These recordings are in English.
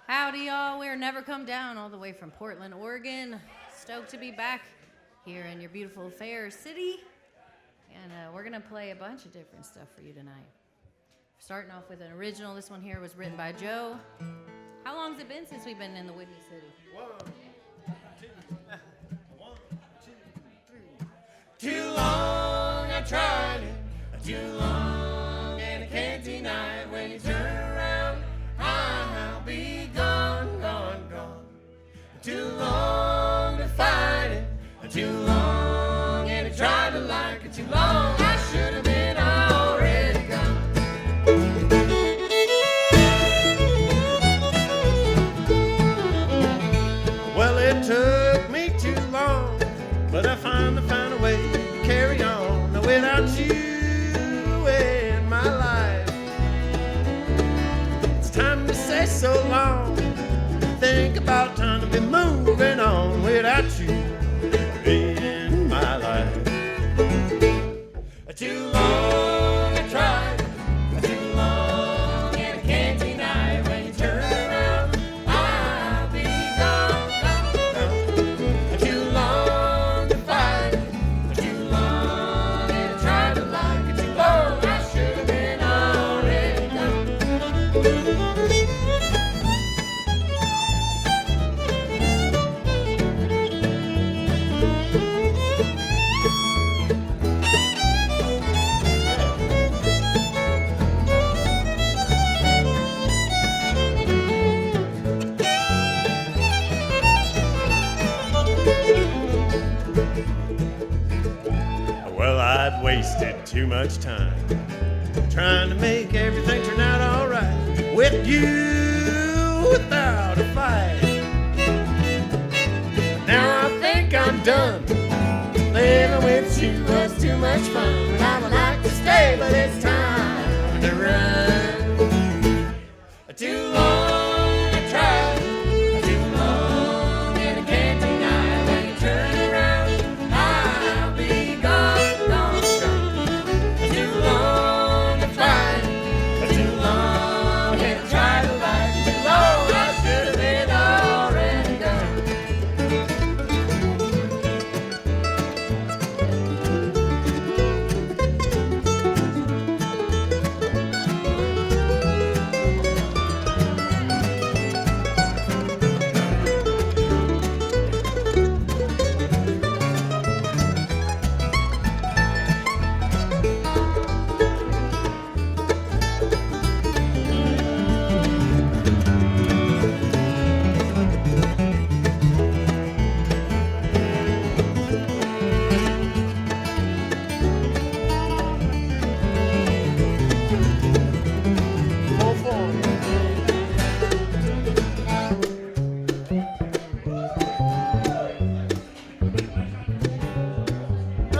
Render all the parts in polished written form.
Howdy, y'all. We're Never Come Down all the way from Portland, Oregon. Stoked to be back here in your beautiful fair city. And we're going to play a bunch of different stuff for you tonight. Starting off with an original. This one here was written by Joe. How long has it been since we've been in the Windy City? 1, 2, 1, 2, 3. Too long I tried it, too long, and I can't deny it. When you turn around, I'll be gone, gone, gone. Too long to fight it, too long, and I tried to like it too long. I should have been already gone. Well, it took me too long, but I finally found a way to carry on without you in my life. It's time to say so long. Think about time to be moving on without you in my life. Too long I tried, too long, and I can't deny it. When you turn around, I'll be gone, gone, gone. Too long to fight, too long, and I tried to like it too long. I should have been already gone. Well, I'd wasted too much time trying to make everything turn out all right with you without a fight. Now I think I'm done. Living with you was too much fun. And I would like to stay, but it's time to run. Too long I tried, too long, and I can't deny it. When you turn around, I'll be gone, gone, gone. Too long to fight, too long, and I try to like it too long. I should have been already done.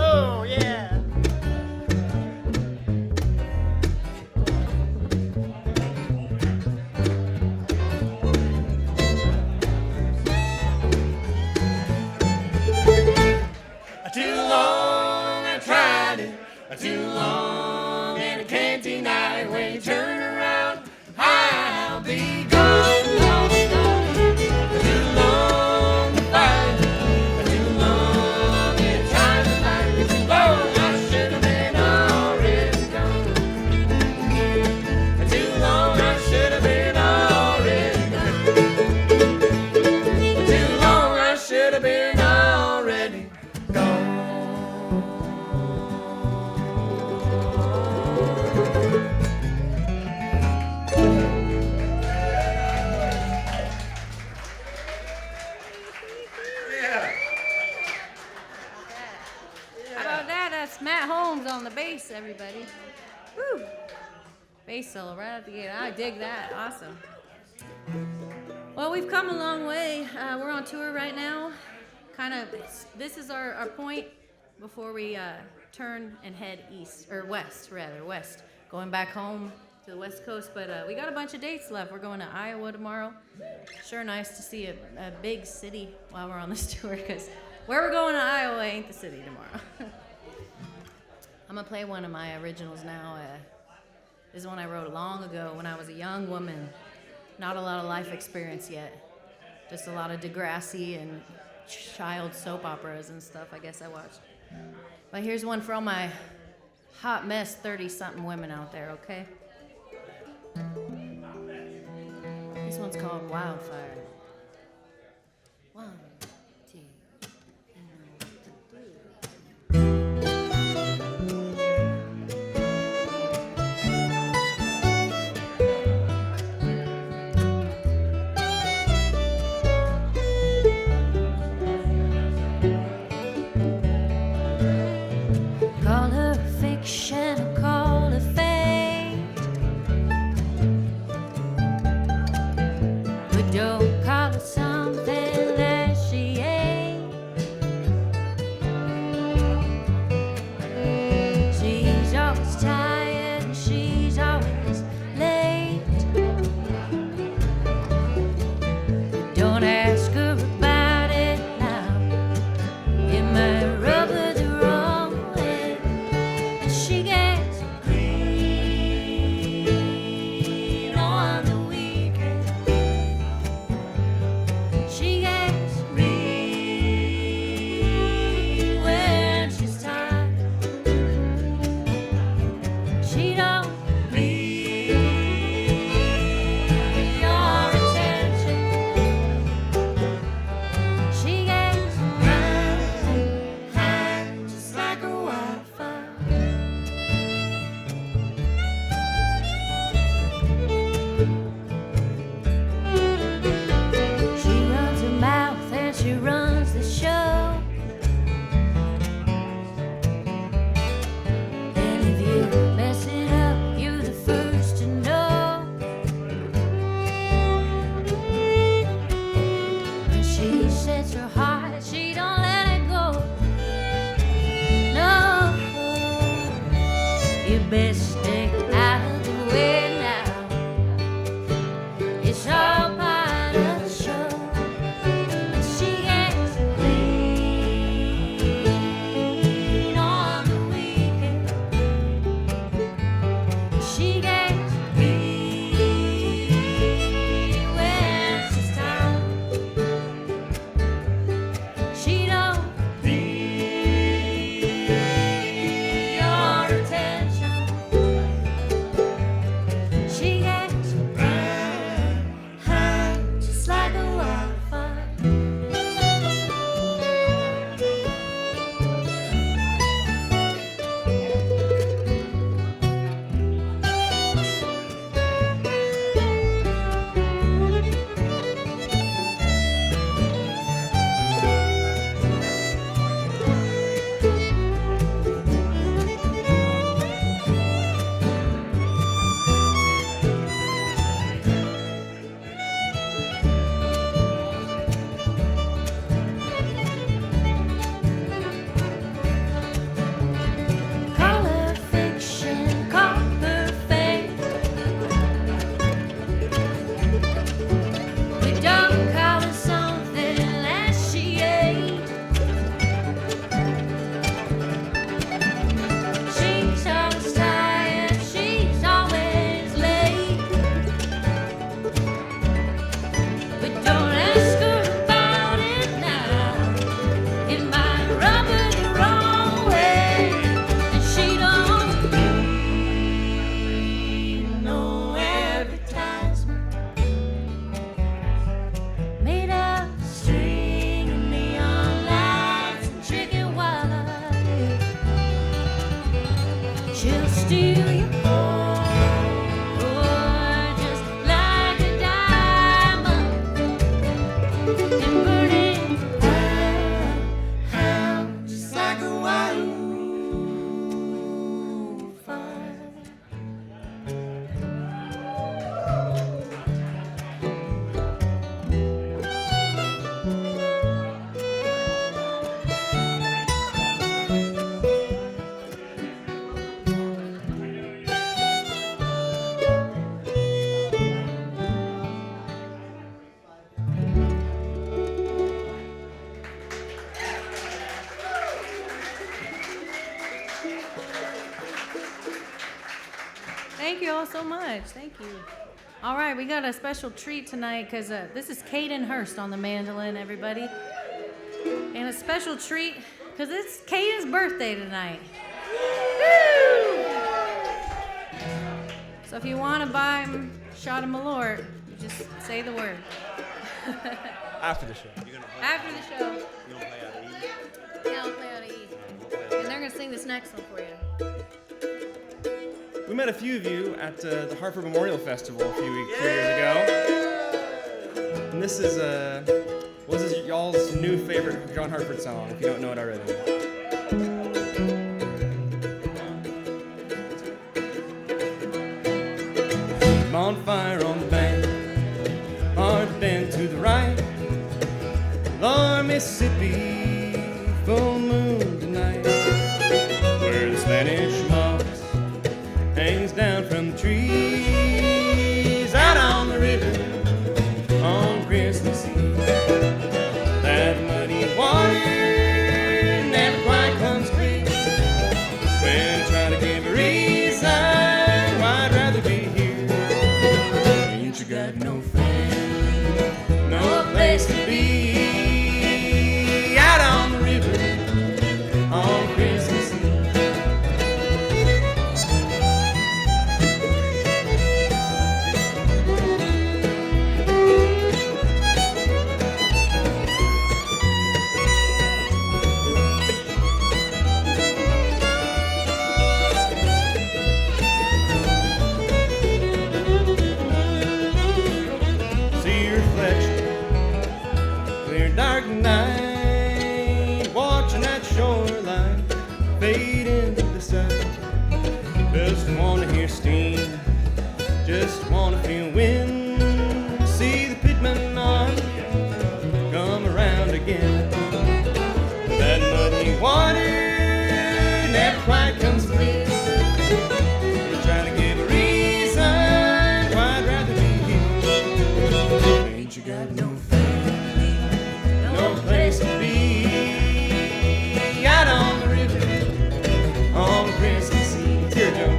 Oh, yeah. Too long I tried it, too long, and I can't deny it. When you turn around, I'll be gone, gone, gone. Too long to fight, too long, and I tried to like it too long. I should have been already gone. Too long, I should have been already gone. Too long, I should have been already gone. Yeah. How about that? That's Matt Holmes on the bass, everybody. Woo! Bass solo right out the gate. I dig that. Awesome. Well, we've come a long way. We're on tour right now. This is our point before we turn and head east, or west, rather, west. Going back home to the West Coast, but we got a bunch of dates left. We're going to Iowa tomorrow. Sure nice to see a big city while we're on this tour, because where we're going to Iowa ain't the city tomorrow. I'm going to play one of my originals now. This is one I wrote long ago when I was a young woman Not a lot of life experience yet. Just a lot of Degrassi and child soap operas and stuff I guess I watched. But here's one for all my hot mess 30-something women out there, okay? This one's called Wildfire. 1, 2, 3. Call her fiction, call her fate, but don't call her something that she ain't. She's always tired and she's always late, but don't ask her about it now. It might rub her the wrong way, and she gets green on the weekend. She gets green when she's tired. She don't need your attention. She gets high, just like a wildfire. She runs her mouth and she runs the show. And if you mess it up, you're the first to know. When she sets her heart, she don't let it go. No, you best stick out of the way now. It's all part of the show. And she gets clean on the weekend. She gets clean when she's tired. She don't need your attention. She gets high, just like a wildfire. Call her fiction, call her fate, but don't call her something that she ain't. She's always tired, she's always late, but don't ask her about it now. It might rub her the wrong way, and she don't need no advertisement made of string and neon lights and chicken wire. She'll steal your heart just like a diamond and burn it out just like a wildfire. Thank you all so much. Thank you. All right, we got a special treat tonight because this is Kaden Hurst on the mandolin, everybody. And a special treat because it's Kaden's birthday tonight. Woo! So if you want to buy him a shot of Malort, you just say the word. After the show. After the show. You don't play out of E? Yeah, I'll play out of E. And they're going to sing this next one for you. We met a few of you at the Hartford Memorial Festival a few years ago. And this is y'all's new favorite John Hartford song, if you don't know it already. Bonfire on the bank, hard bend to the right. Lower Mississippi, full moon tonight. Where the Spanish moss hangs down from the trees, out on the river on Christmas Eve. That muddy water never quite comes clear. When I try to give a reason why I'd rather be here. Ain't you got no family, no place to be, out on the river on Christmas Eve. Dark night, watching that shoreline fade into the sun. Just wanna hear steam, just wanna feel wind, see the pitman on come around again. That muddy water never quite comes clear. We're trying to give a reason why I'd rather be here. Ain't you got no place to be, out on the river on Christmas Eve. Here, Joe.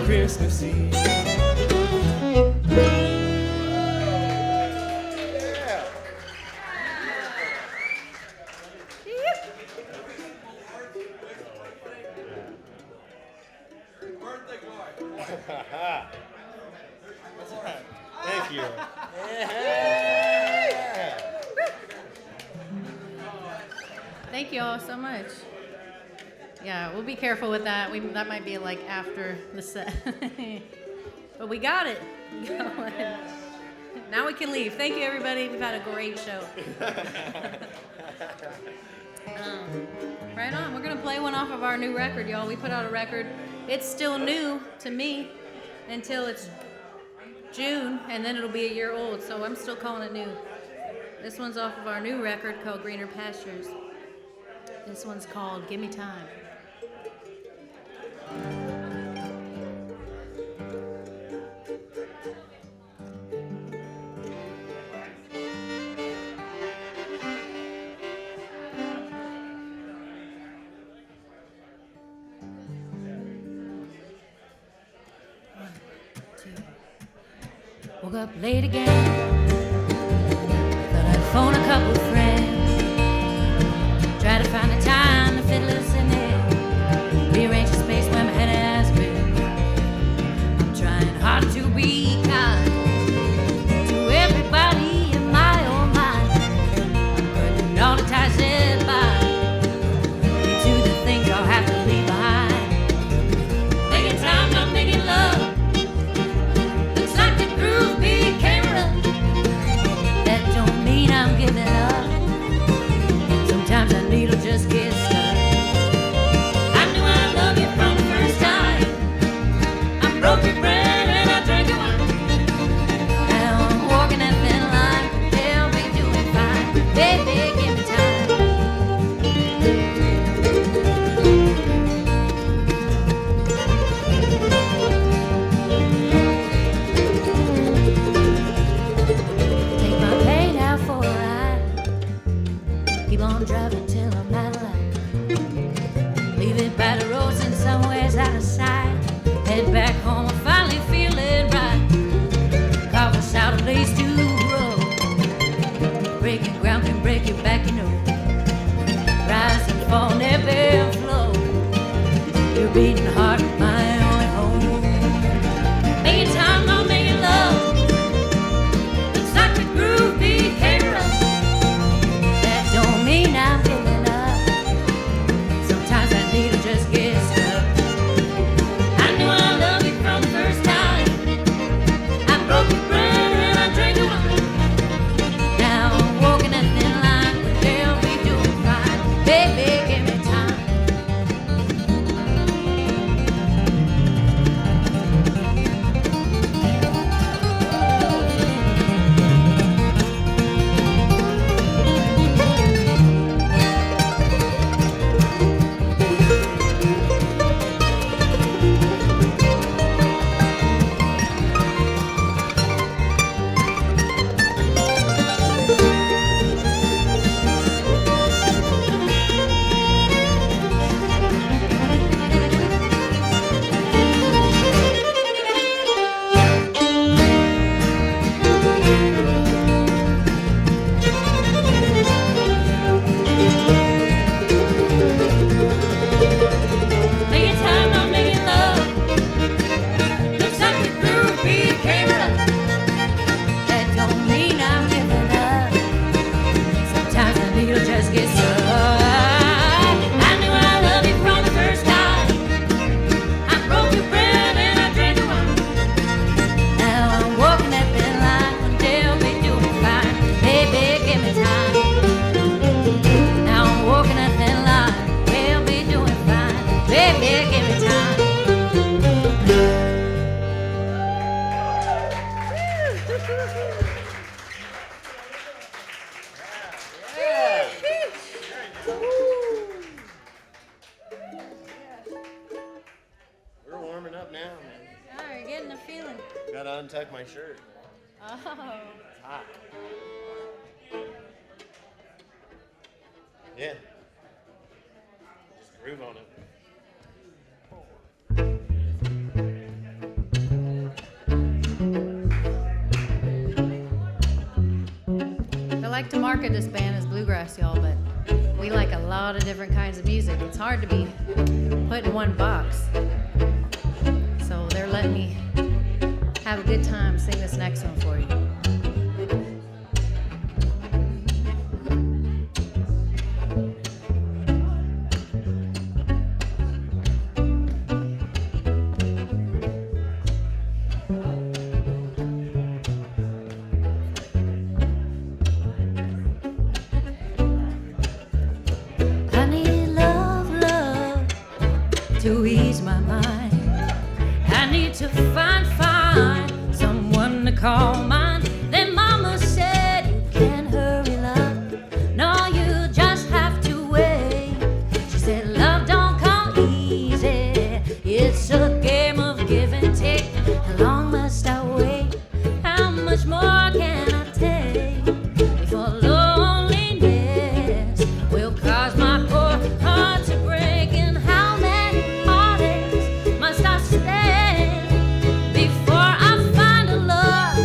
Christmas Eve. Thank you. Thank you all so much. Yeah, we'll be careful with that. That might be like after the set. But we got it. Now we can leave. Thank you, everybody. We've had a great show. Right on. We're going to play one off of our new record, y'all. We put out a record. It's still new to me until it's June, and then it'll be a year old, so I'm still calling it new. This one's off of our new record called Greener Pastures. This one's called Gimme Time. Woke up late again, thought I'd phone a couple friends, try to find the time, the fiddlers in there, rearrange the space where my head at. untuck my shirt. Oh. It's hot. Yeah. Just groove on it. I like to market this band as bluegrass, y'all, but we like a lot of different kinds of music. It's hard to be put in one box. So they're letting me have a good time sing this next one for you. To ease my mind, I need to find someone to call mine. Then mama said you can't hurry, love. No, you just have to wait. She said love don't come easy. It's a game of give and take. How long must I wait? How much more can I take before loneliness will cause my poor heart to break? And how many must I stand before I find a love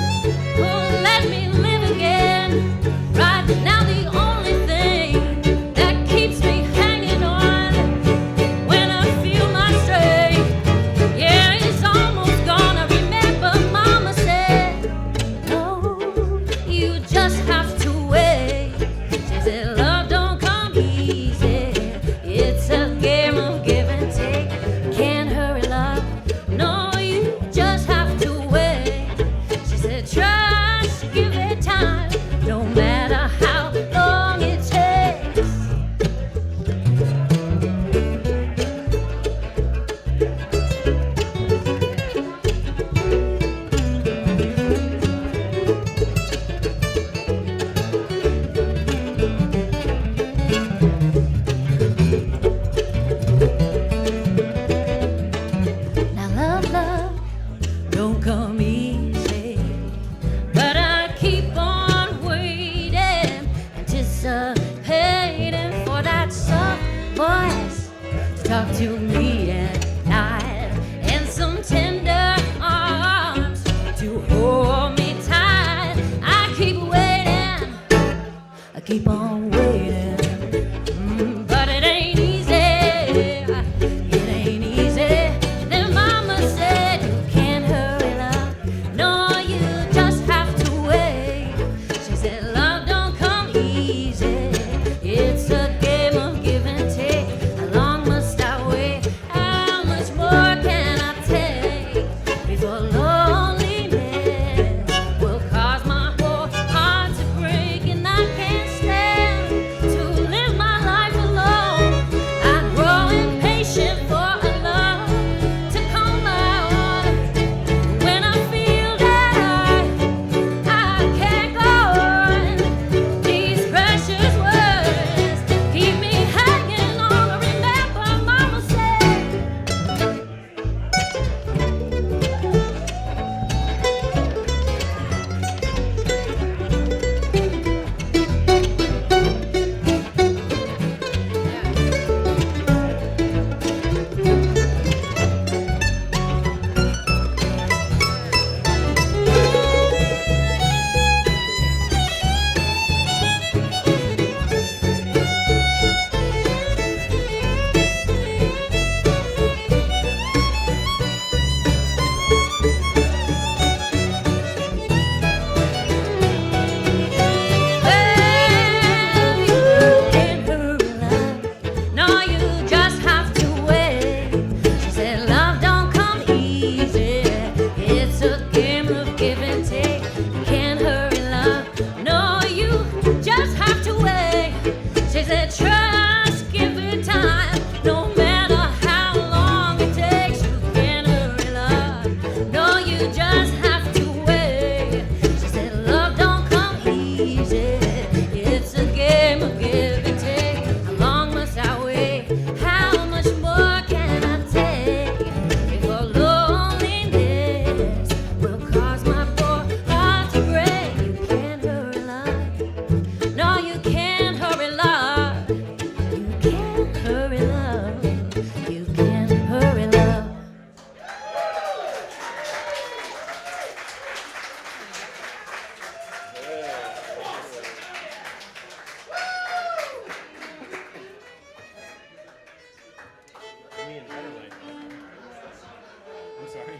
I'm sorry. I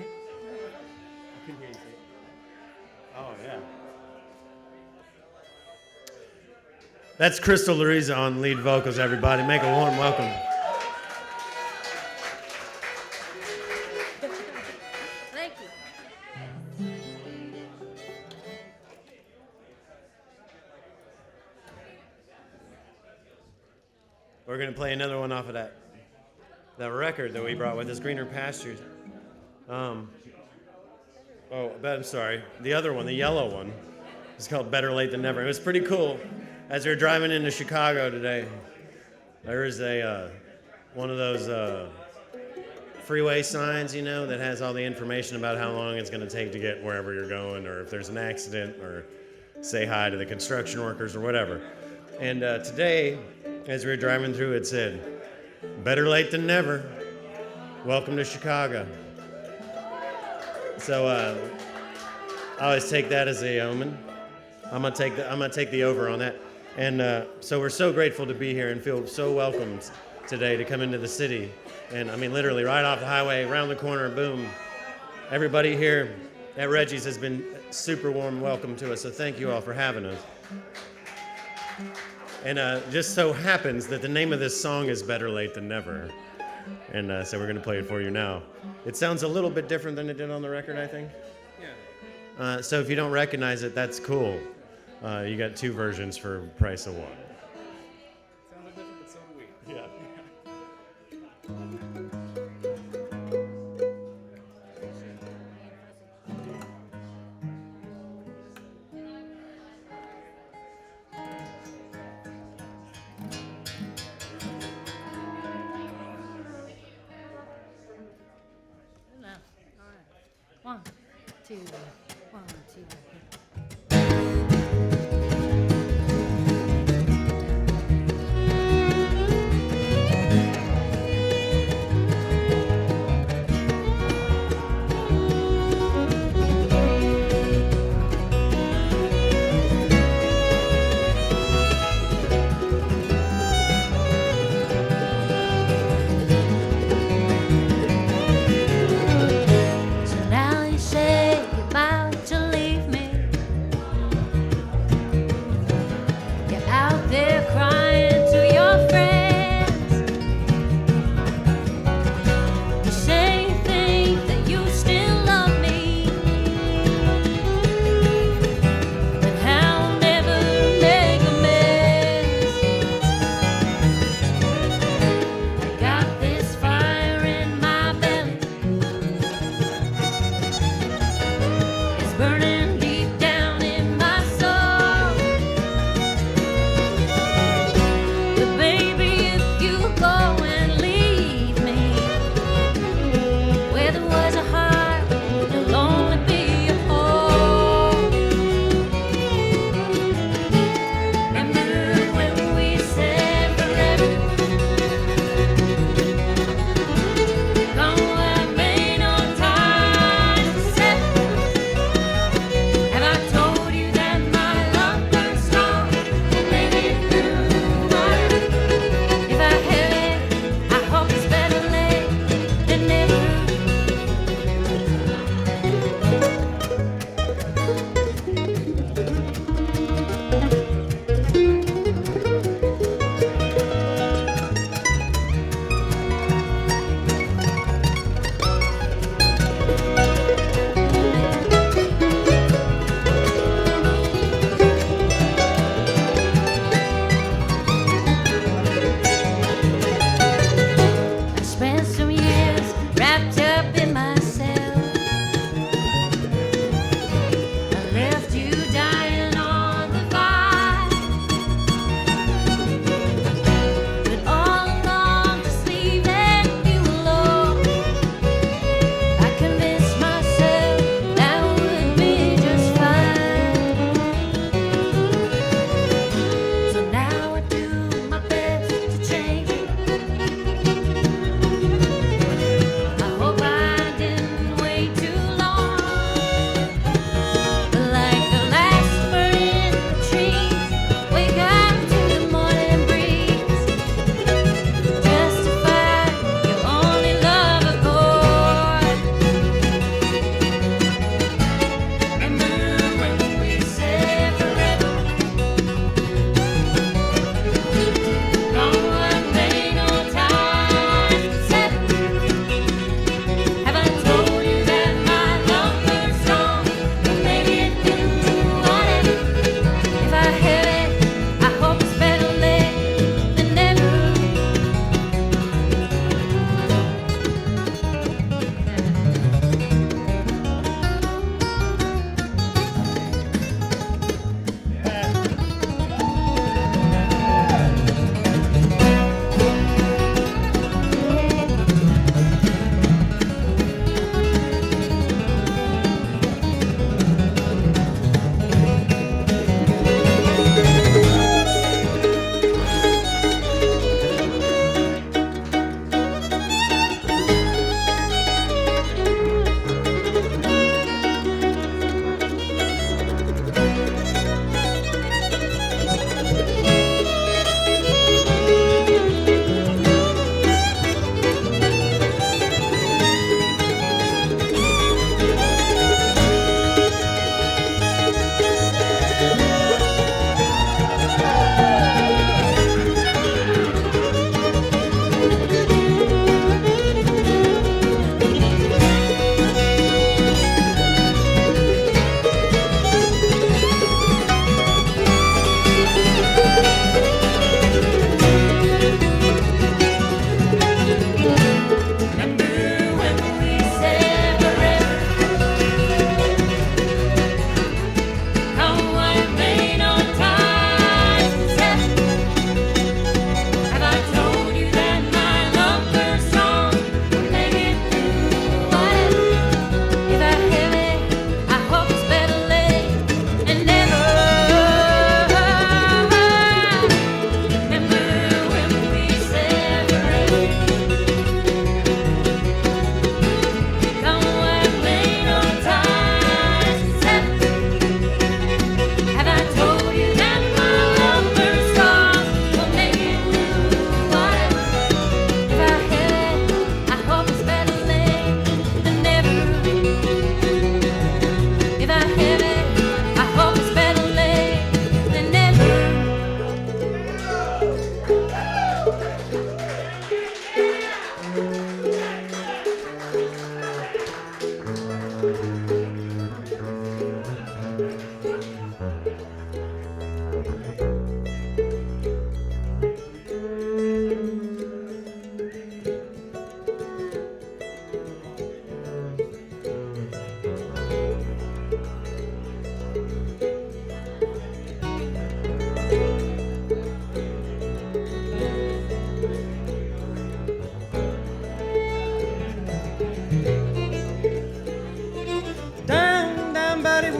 couldn't hear you say it. Oh, yeah. That's Crystal Lariza on lead vocals, everybody. Make a warm welcome. Thank you. We're going to play another one off of that record that we brought with us, Greener Pastures. I'm sorry. The other one, the yellow one, is called Better Late Than Never. It was pretty cool. As we were driving into Chicago today, there was one of those freeway signs, you know, that has all the information about how long it's going to take to get wherever you're going, or if there's an accident, or say hi to the construction workers or whatever. And today, as we were driving through, it said, "Better late than never. Welcome to Chicago." So I always take that as a omen. I'm gonna take the over on that. And so we're so grateful to be here and feel so welcomed today to come into the city. And I mean, literally right off the highway, around the corner, boom. Everybody here at Reggie's has been super warm welcome to us. So thank you all for having us. And just so happens that the name of this song is Better Late Than Never. And so we're going to play it for you now. It sounds a little bit different than it did on the record, I think. Yeah. So if you don't recognize it, that's cool. You got two versions for price of one. Sounds different, but so do we. Yeah. One, two, one, two.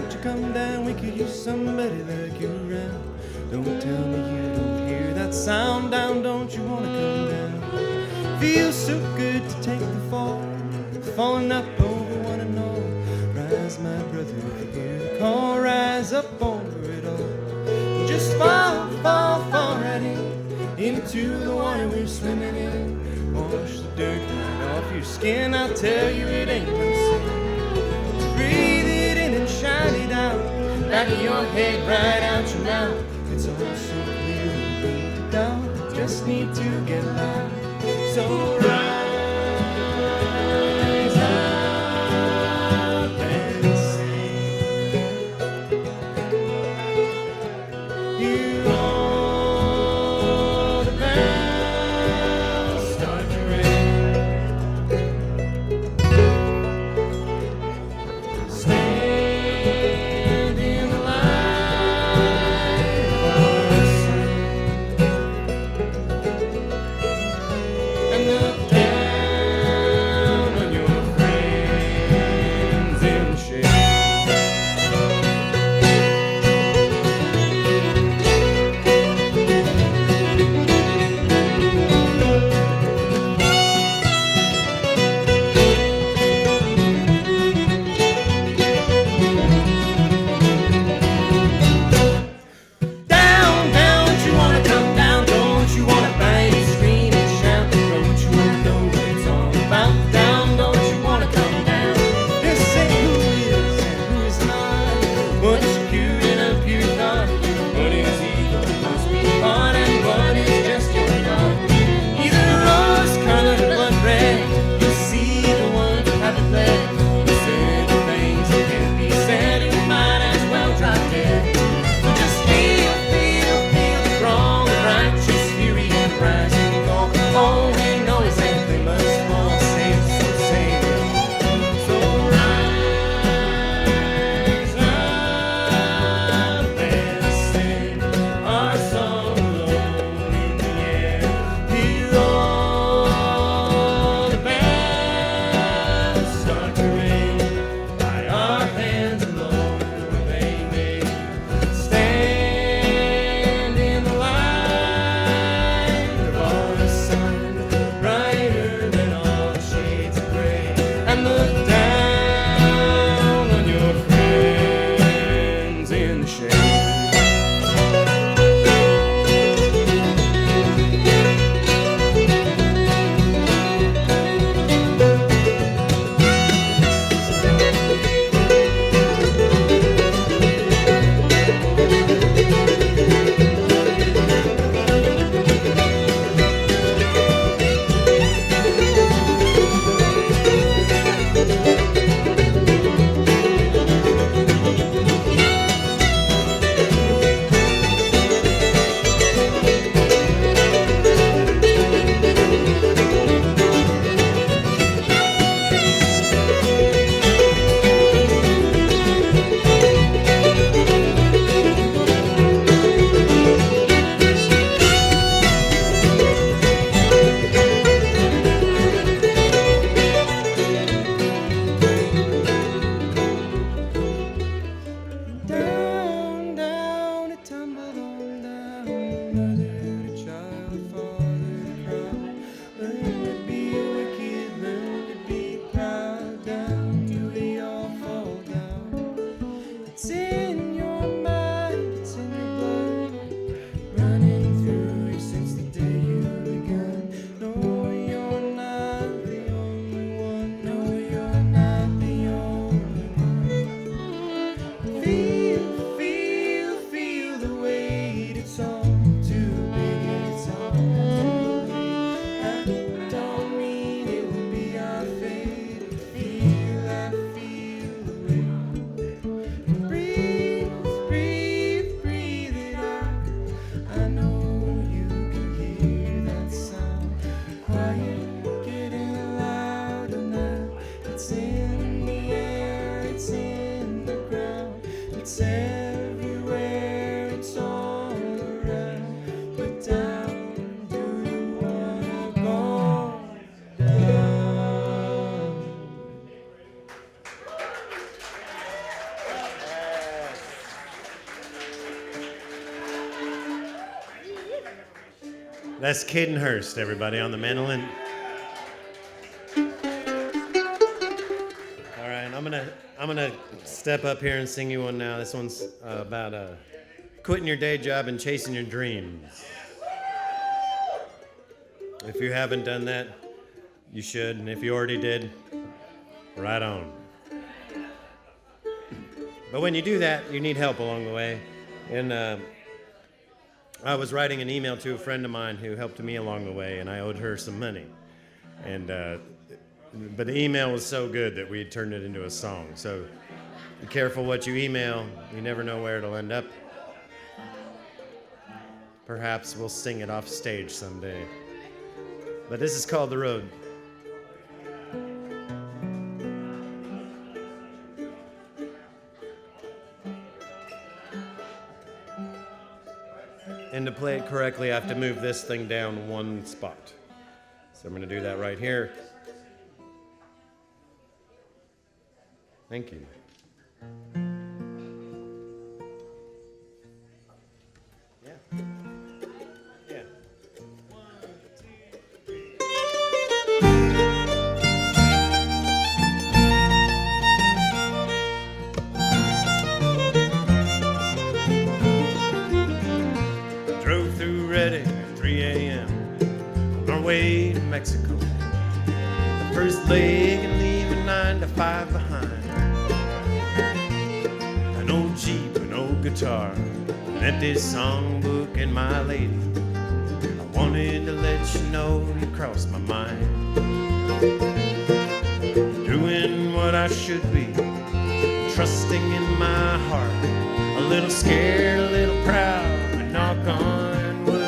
won't you come down? We could use somebody like you around. Don't tell me you don't hear that sound down. Don't you wanna come down? Feels so good to take the fall, falling up over one and all. Rise, my brother, if you hear the call, rise up over it all. Just fall, fall, fall right into the water we're swimming in. Wash the dirt right off your skin. I'll tell you it ain't no sin to breathe it in and shine it out. Back of your head, right out your mouth. It's all so clear, no need to doubt. Just need to get loud. So rise up and sing. You know the bells start to ring. Stand in the light for a song. And the That's Kaden Hurst, everybody, on the mandolin. All right, I'm gonna step up here and sing you one now. This one's about quitting your day job and chasing your dreams. If you haven't done that, you should, and if you already did, right on. But when you do that, you need help along the way. And I was writing an email to a friend of mine who helped me along the way, and I owed her some money. And but the email was so good that we turned it into a song. So be careful what you email. You never know where it'll end up. Perhaps we'll sing it off stage someday. But this is called The Road. And to play it correctly, I have to move this thing down one spot. So I'm going to do that right here. Thank you. Yeah. Yeah. Drove through Redding at 3 a.m. on our way to Mexico. The first leg and leaving 9 to 5 behind. An old Jeep, an old guitar, an empty songbook, and my lady. I wanted to let you know you crossed my mind. Doing what I should be, trusting in my heart. A little scared, a little proud, but knock on wood.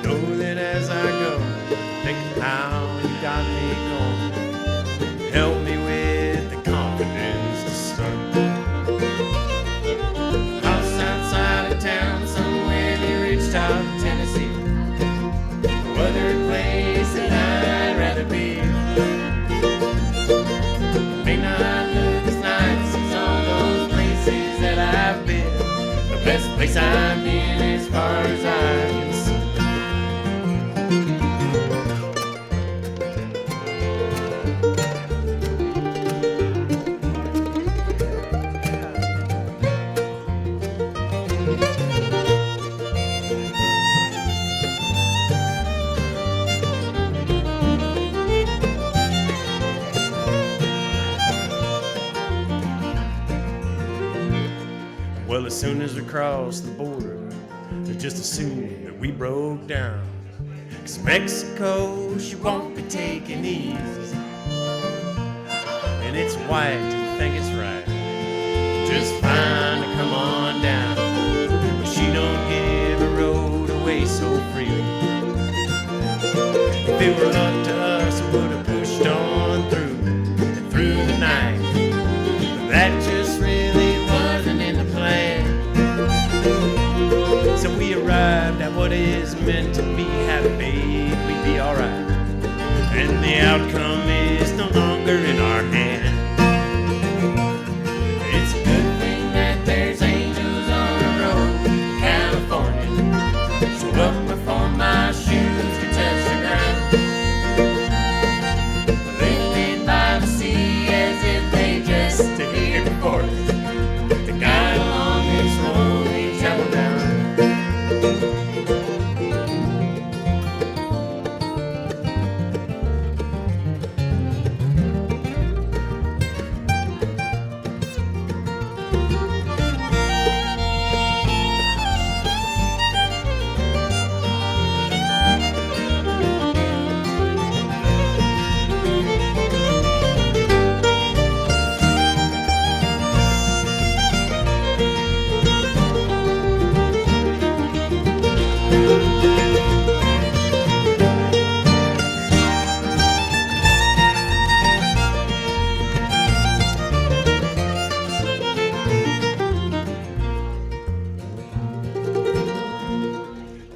Know that as I go, think of how you got me going. Help me with the confidence to start. House outside of town, somewhere near Ridgetown, Tennessee. No other place that I'd rather be. It may not look as nice as all those places that I've been. The best place I'm in as far as I can see. Well, as soon as we crossed the border, they just assumed that we broke down. 'Cause Mexico, she won't be taking easy. And it's white, you think it's right. Just fine to come on down. But she don't give a road away so freely. If it were up to us, we would have pushed on through and through the night. But that just really wasn't in the plan. So we arrived at what is meant to be. Had faith we'd be alright. And the outcome is no longer in our hand. It's a good thing that there's angels on the road in California. So up before my shoes could touch the ground. Lifted by the sea as if they just appeared before us. The guide along this road we traveled down.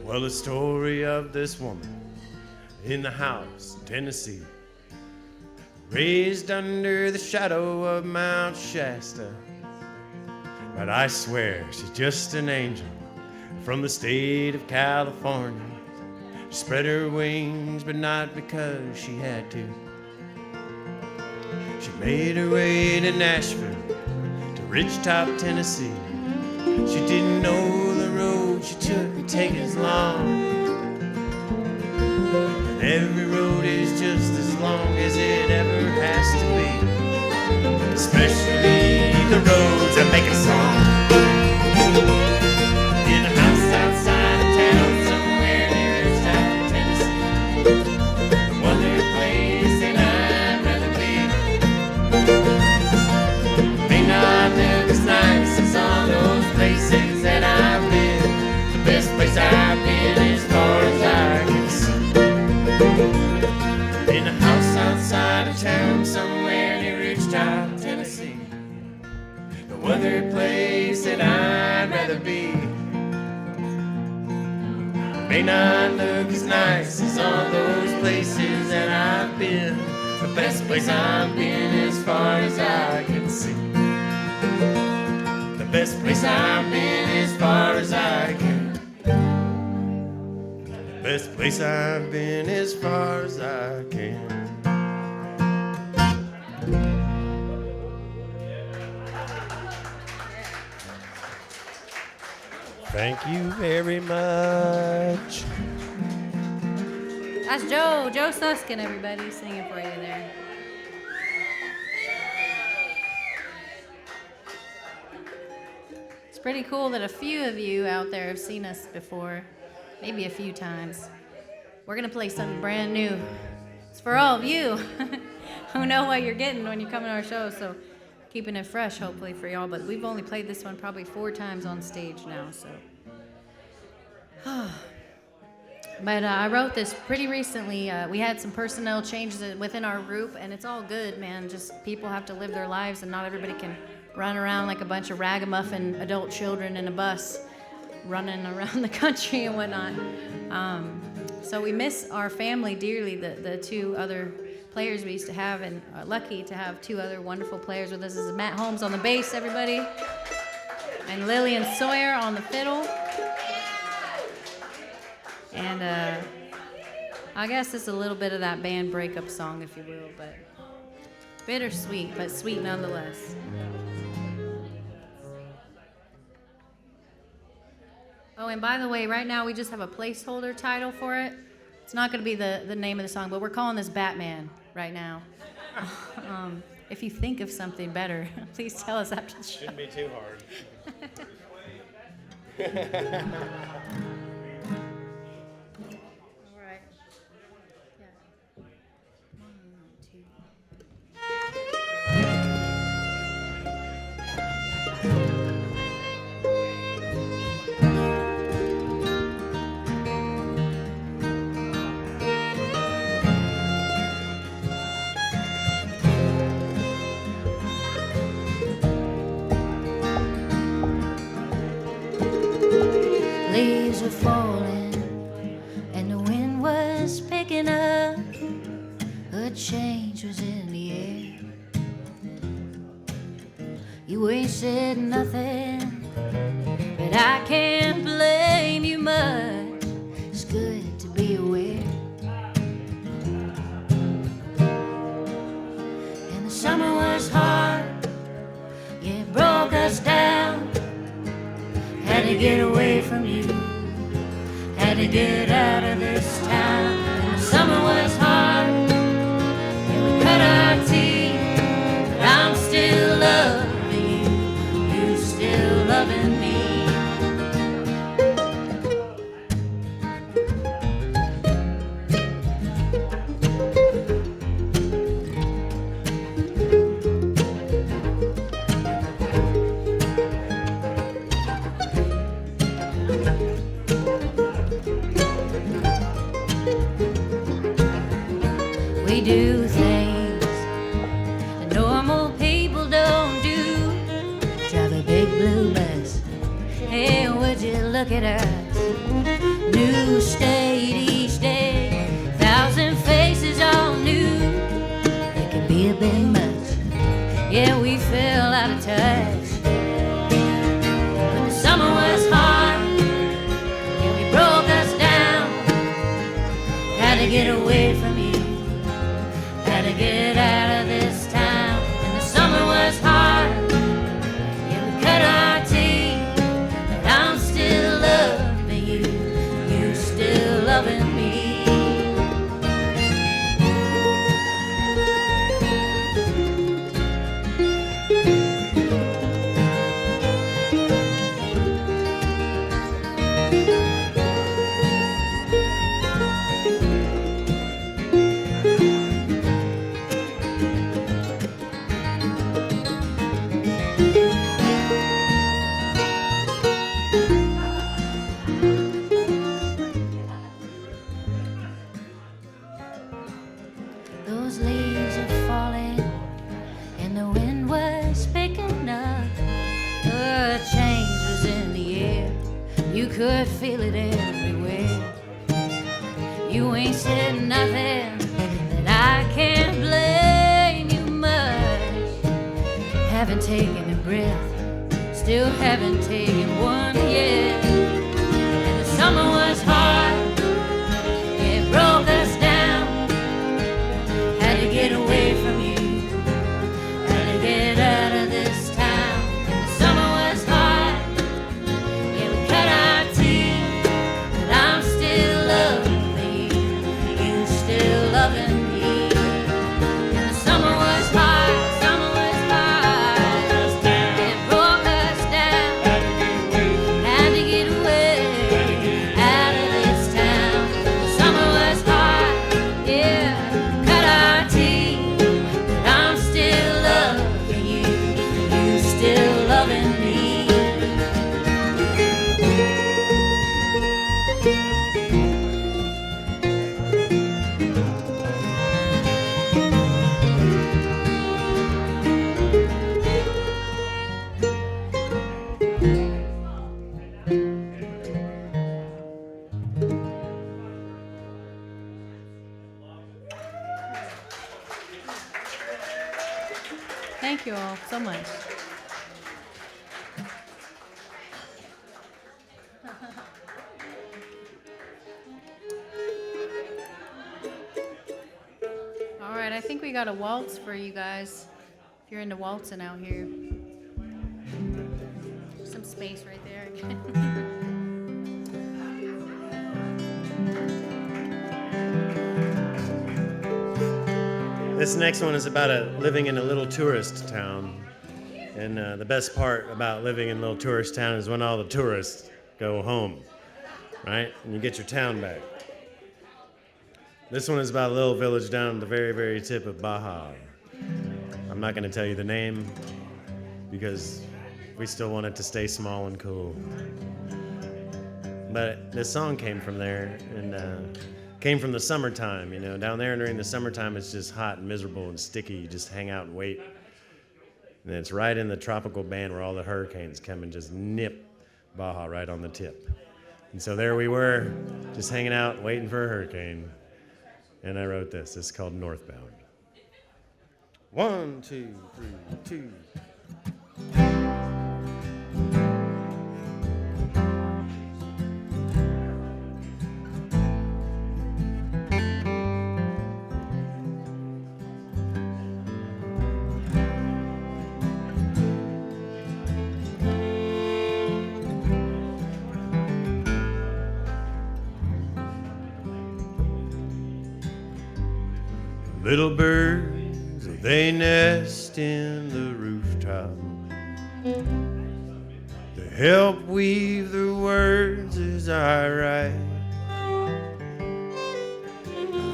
Well, the story of this woman in the house in Tennessee, raised under the shadow of Mount Shasta. But I swear she's just an angel from the state of California. She spread her wings, but not because she had to. She made her way to Nashville, to Ridgetop, Tennessee. She didn't know the road she took would take as long. And every road is just as long as it ever has to be, especially the roads that make a song. In a house outside of town, somewhere near Ridgetop, Tennessee, the one place that I'd rather be. May not look as nice as all those places that I've been. The best place I've been as far as I can see. In a house outside of town, somewhere near Ridgetop, Tennessee, no other place that I'd rather be. May not look as nice as all those places that I've been. The best place I've been as far as I can see. The best place I've been as far as I can. The best place I've been as far as I can. Thank you very much. That's Joe Suskind, everybody, singing for you there. It's pretty cool that a few of you out there have seen us before, maybe a few times. We're gonna play something brand new. It's for all of you who know what you're getting when you come to our show, so keeping it fresh, hopefully, for y'all. But we've only played this one probably 4 times on stage now, so. But I wrote this pretty recently. We had some personnel changes within our group, and it's all good, man. Just people have to live their lives, and not everybody can run around like a bunch of ragamuffin adult children in a bus running around the country and whatnot. So we miss our family dearly, the 2 other players we used to have, and lucky to have 2 other wonderful players with us. This is Matt Holmes on the bass, everybody, and Lillian Sawyer on the fiddle. And I guess it's a little bit of that band breakup song, if you will, but bittersweet, but sweet nonetheless. Oh, and by the way, right now we just have a placeholder title for it. It's not going to be the name of the song, but we're calling this Batman right now. If you think of something better, please tell us after the show. Shouldn't be too hard. All right. Yeah. 1, 2. Leaves were falling and the wind was picking up. A change was in the air. You ain't said nothing, but I can't blame you much. It's good to be aware. And the summer was hard, yeah, it broke us down. Had to get away from you, had to get out of this town. And the summer was hard, and we cut our teeth, but I'm still loving you, you still loving me. We do things that normal people don't do. Drive a big blue bus, hey, would you look at us? New state each day, 1,000 faces all new. It can be a bit much, yeah, we fell out of touch. When the summer was hard, could feel it everywhere. You ain't said nothing that I can't blame you much. Haven't taken a breath, still haven't taken one yet. And the summer was hard, it broke us down. Had to get away from you, had to get out of this town. And the summer was hard, yeah, we cut our teeth, but I'm still loving you, you still loving me. And the summer was hard, summer was hard, it broke us down. Had to get away out of this town. The summer was hard, yeah, cut our teeth, but I'm still loving you, you still loving me. Thank you all so much. All right, I think we got a waltz for you guys. If you're into waltzing out here. Some space right there. This next one is about living in a little tourist town. And the best part about living in a little tourist town is when all the tourists go home, right? And you get your town back. This one is about a little village down at the very, very tip of Baja. I'm not going to tell you the name because we still want it to stay small and cool. But this song came from there and came from the summertime. You know, down there during the summertime, it's just hot and miserable and sticky. You just hang out and wait. And it's right in the tropical band where all the hurricanes come and just nip Baja right on the tip. And so there we were, just hanging out, waiting for a hurricane. And I wrote this. It's called Northbound. 1, 2, 3, 2. Little birds, they nest in the rooftop. They help weave the words as I write.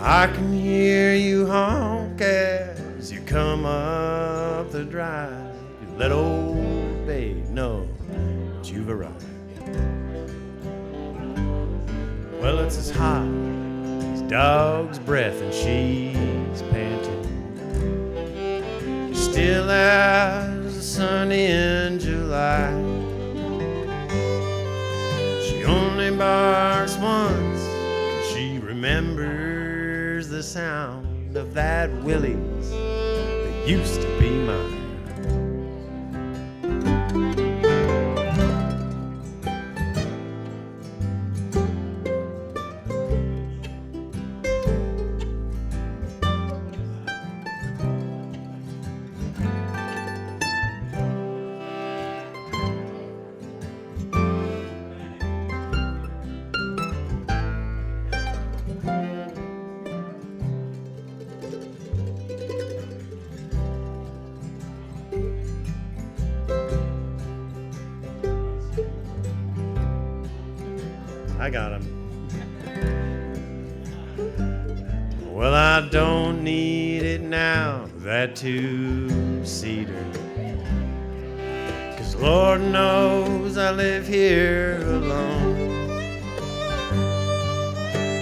I can hear you honk as you come up the drive. You let old babe know that you've arrived. Well, it's as hot as dog's breath and she's panting. Still as the sun in July. She only barks once, and she remembers the sound of that Willie's that used to be mine. I got him. Well, I don't need it now, that two-seater. 'Cause Lord knows I live here alone.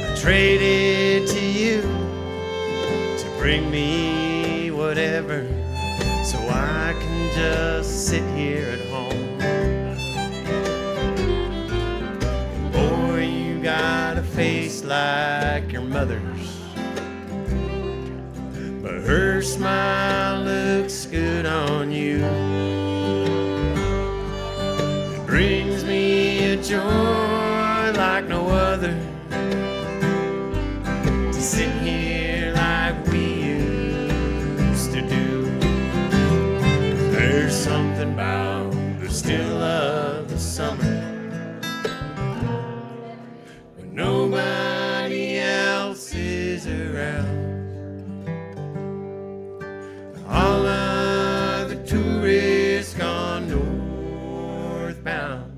I traded to you to bring me whatever, so I can just sit here at home. mother's. But her smile looks good on you. It brings me a joy like no other to sit here like we used to do. There's something about the still of the summer when nobody else is around. All of the tourists gone northbound,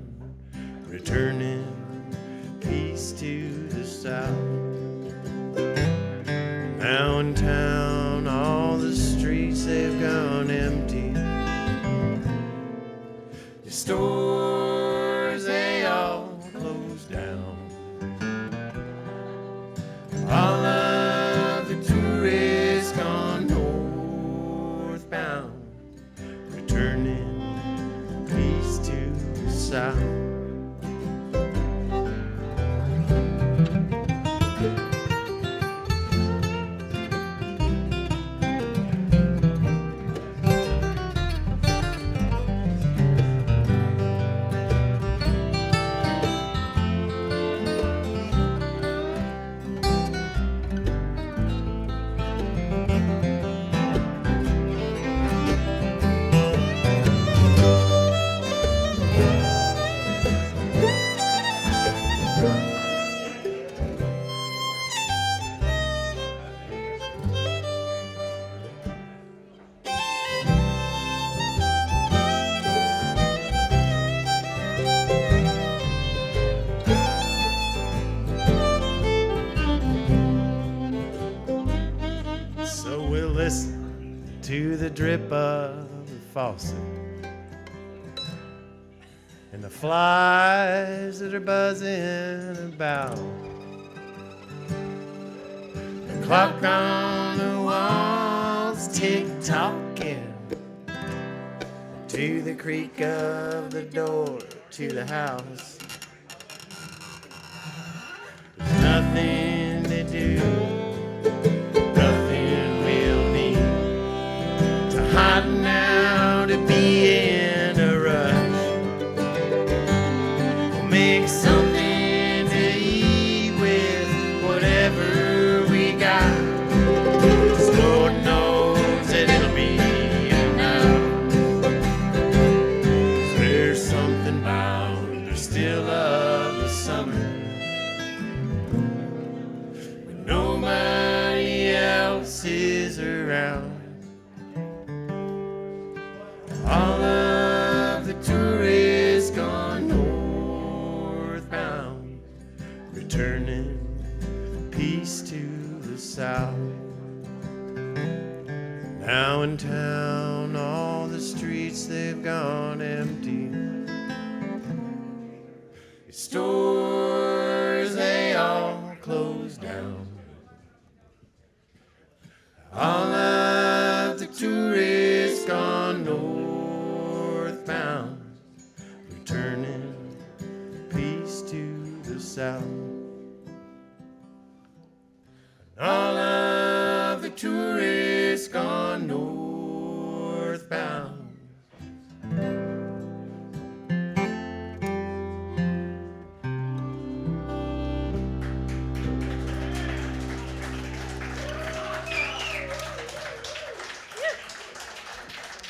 returning peace to the south. Now in town, all the streets they've gone empty. The stores they all closed down. All of the tourists gone northbound, returning peace to the south. To the drip of the faucet and the flies that are buzzing about. The clock on the wall's tick-tocking to the creak of the door to the house. There's nothing to do, hot now to be in a rush. We'll make something to eat with whatever we got. 'Cause Lord knows that it'll be enough. 'Cause there's something about the still of the summer when nobody else is around. All of the tourists gone northbound, returning peace to the south. Now in town, all the streets they've gone empty. The stores they all closed down. All of the tourists gone northbound, returning peace to the south. All of the tourists gone northbound.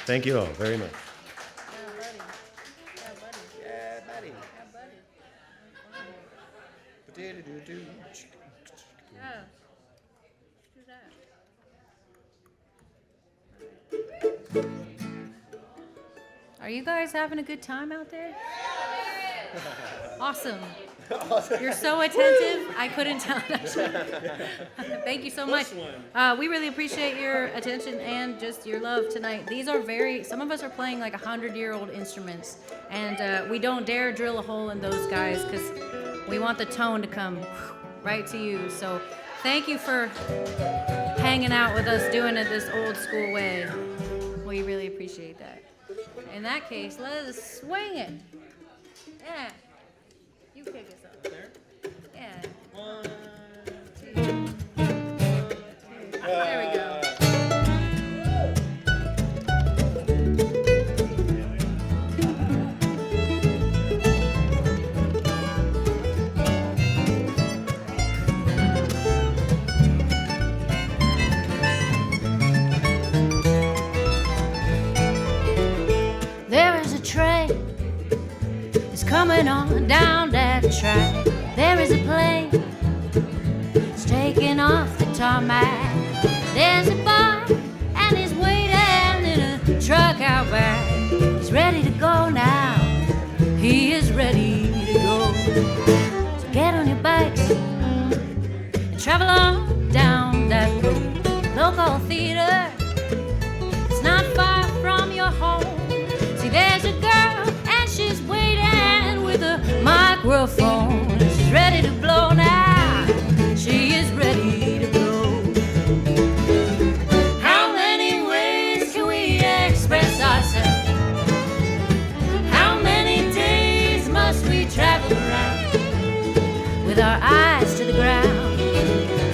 Thank you all very much. Are you guys having a good time out there? Awesome. You're so attentive. I couldn't tell. Thank you so much. We really appreciate your attention and just your love tonight. These are some of us are playing like 100-year-old instruments, and we don't dare drill a hole in those guys because we want the tone to come right to you. So thank you for hanging out with us, doing it this old school way. We really appreciate that. In that case, let us swing it. Yeah. You kick us up. Yeah. 1, 2. There we go. There is a train, it's coming on down that track. There is a plane, it's taking off the tarmac. There's a boy, and he's waiting in a truck out back. He's ready to go now, he is ready to go. So get on your bikes and travel on down that road. Local theater, it's not far from your home. See, there's a girl, and she's waiting with a microphone. She's ready to blow now, she is ready to blow. How many ways can we express ourselves? How many days must we travel around with our eyes to the ground?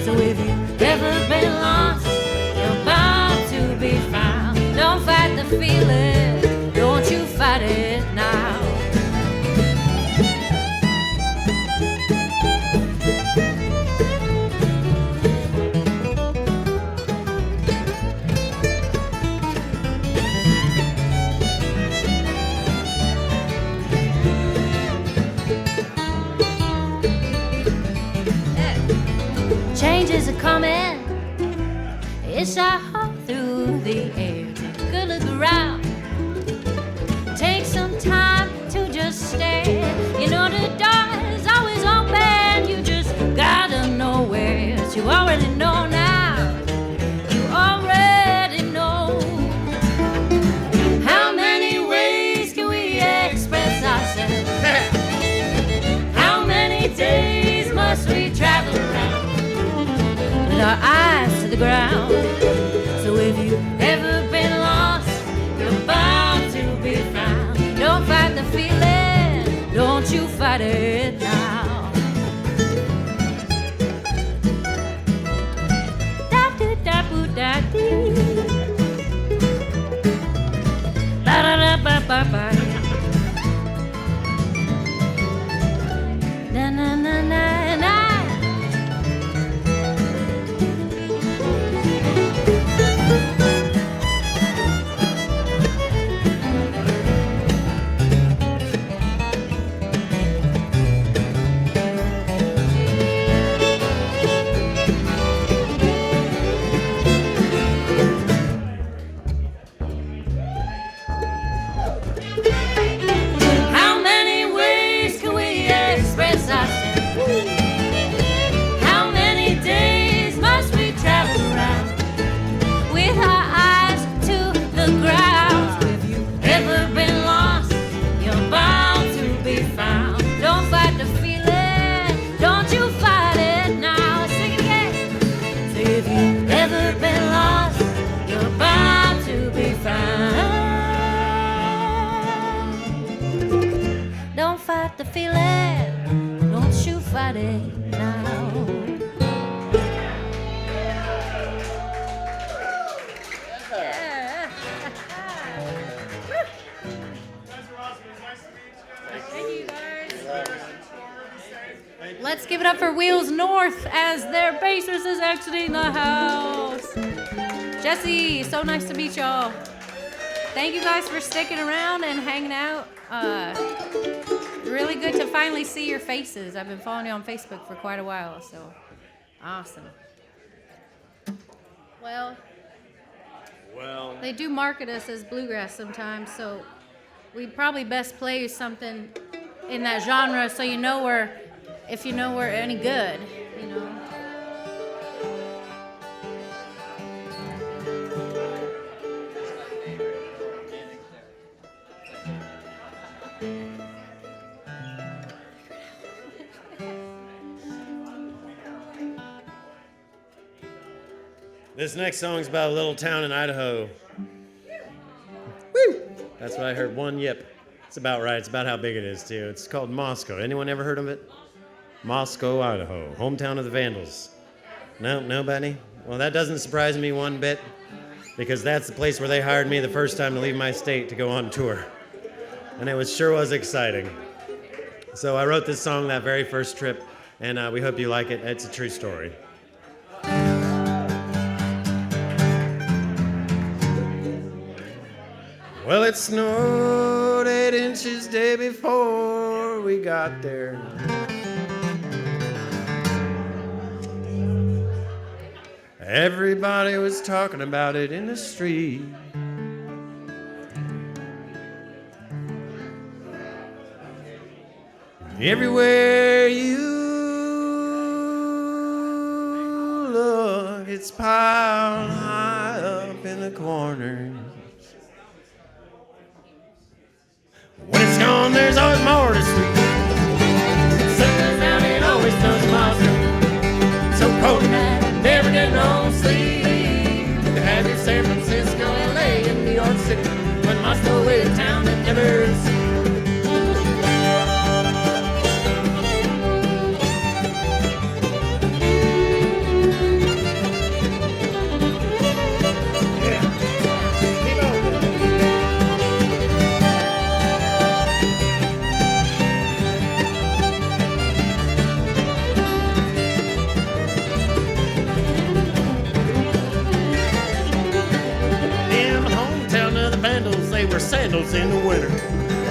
So if you've ever been lost, you're bound to be found. Don't fight the feeling, don't you fight it now. Changes are coming, it's all through the air. Take a good look around, take some time to just stare. You know the door is always open, you just gotta know where. You already know now, you already know. How many ways can we express ourselves? How many days must we travel around with our eyes to the ground? So if you've ever been lost, you're bound to be found. Don't fight the feeling, don't you fight it now. Da do da boo da dee. Ba da da ba ba ba. Na na na na na. How many ways can we express ourselves? How many days must we travel around with our eyes to the ground? If you've ever been lost, you're bound to be found. Don't fight the feeling, don't you fight it now. Sing it again. So if you've ever been lost, you're bound to be found. Don't fight the feeling, don't you fight it now. Yeah. Thank you guys. Let's give it up for Wheels North as their bassist is exiting the house. Jesse, so nice to meet y'all. Thank you guys for sticking around and hanging out. Really good to finally see your faces. I've been following you on Facebook for quite a while, so awesome. Well, they do market us as bluegrass sometimes, so we probably best play something in that genre so you know if you know we're any good, you know. This next song's about a little town in Idaho. Woo! That's what I heard. One yip. It's about right. It's about how big it is, too. It's called Moscow. Anyone ever heard of it? Moscow, Idaho. Hometown of the Vandals. No, nobody? Well, that doesn't surprise me one bit, because that's the place where they hired me the first time to leave my state to go on tour. And it sure was exciting. So I wrote this song that very first trip, and we hope you like it. It's a true story. Well, it snowed 8 inches day before we got there. Everybody was talking about it in the street. Everywhere you look, it's piled high up in the corners. When it's gone, there's always more to see. Sun's down and always snows monster. So cold tonight, I never get no sleep. To have your San Francisco, LA, and New York City, but Moscow is a town that never sleeps. Sandals in the winter,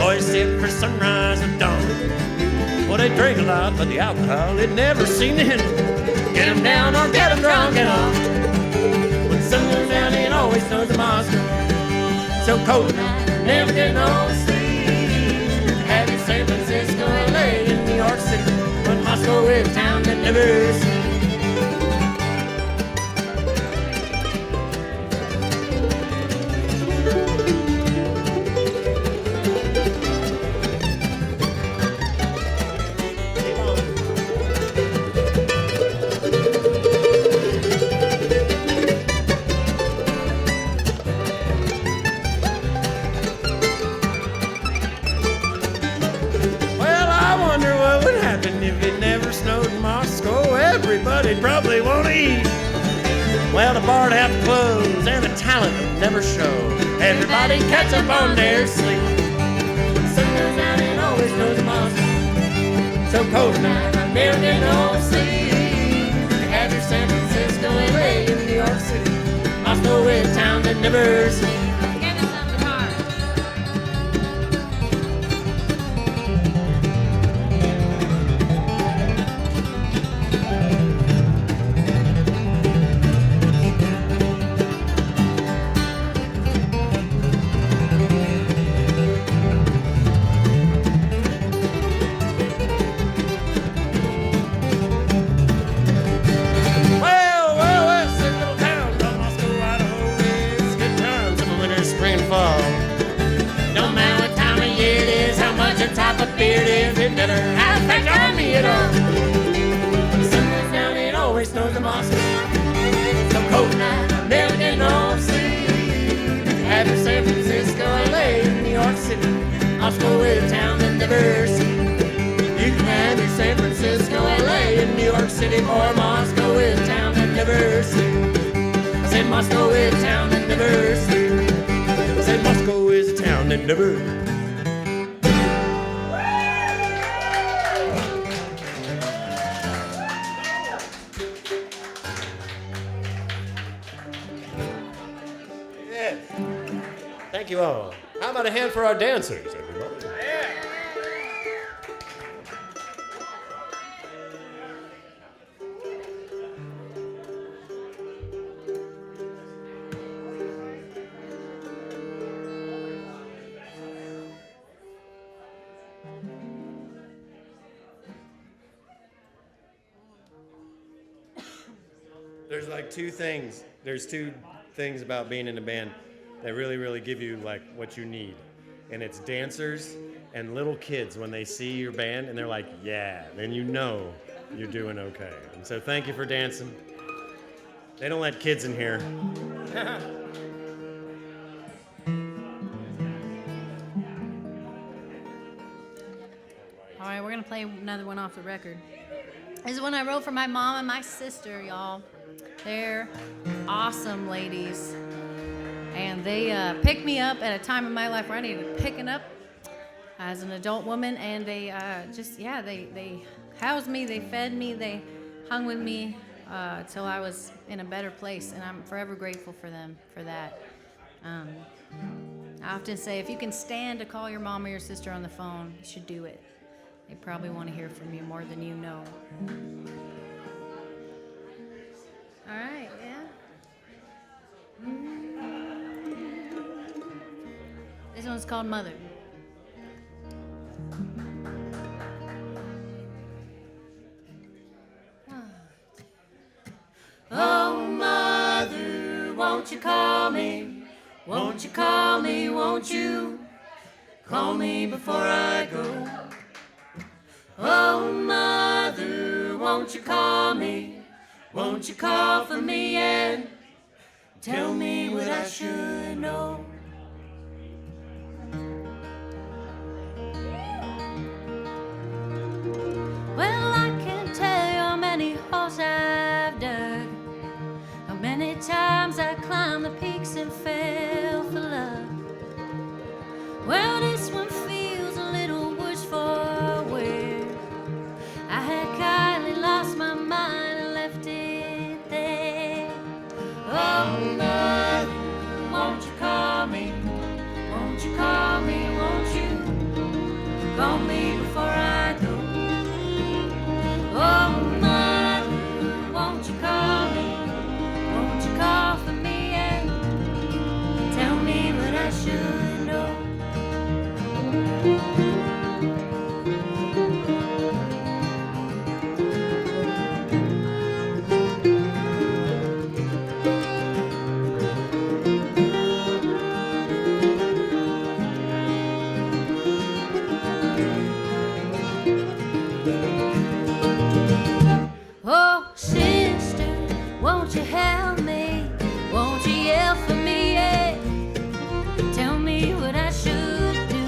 always sip for sunrise and dawn. Well, they drink a lot, but the alcohol, it never seemed to hinder. Get 'em down or get 'em drunk and on. When the sun goes down, it always snows in Moscow. So cold tonight, never get no sleep. Have you San Francisco, LA, and New York City, but Moscow is a town that never sleeps. Everybody probably won't eat. Well, the bar'd have to close and the talent would never show. Everybody catch up on their sleep. When the sun goes down, it always snows in Moscow. So cold tonight, I never get no sleep. Have your San Francisco, LA, and New York City. Moscow is a town that never sleeps. Beard is, it never has effect on me at all. The sun goes down, it always snows in Moscow. So cold night, I never get no sleep. Have your San Francisco, LA, and New York City. Moscow is a town that never sleeps. You can have your San Francisco, LA, and New York City, or Moscow is a town that never sleeps. I said Moscow is a town that never sleeps. I said Moscow is a town that never sleeps. Thank you all. How about a hand for our dancers, everybody? Yeah. There's like two things. There's two things about being in a band that really give you like what you need. And it's dancers and little kids when they see your band and they're like, yeah, then you know you're doing okay. And so thank you for dancing. They don't let kids in here. All right, we're gonna play another one off the record. This is one I wrote for my mom and my sister, y'all. They're awesome ladies. And they picked me up at a time in my life where I needed picking up as an adult woman. And they they housed me, they fed me, they hung with me till I was in a better place. And I'm forever grateful for them for that. I often say, if you can stand to call your mom or your sister on the phone, you should do it. They probably want to hear from you more than you know. All right, yeah. This one's called Mother. Oh, Mother, won't you call me? Won't you call me? Won't you call me before I go? Oh, Mother, won't you call me? Won't you call for me and tell me what I should know? Well, I can't tell you how many holes I've dug, how many times I climbed the peaks and fell for love. Well, this one feels a little worse for wear. I had kindly lost my mind and left it there. Oh, Mother, won't you call me? Won't you call me? Won't you call me before I go? Oh, Mother, won't you call me? Won't you call for me and tell me what I should know? Oh, sister, won't you help me? Won't you yell for me? Yeah. Tell me what I should do.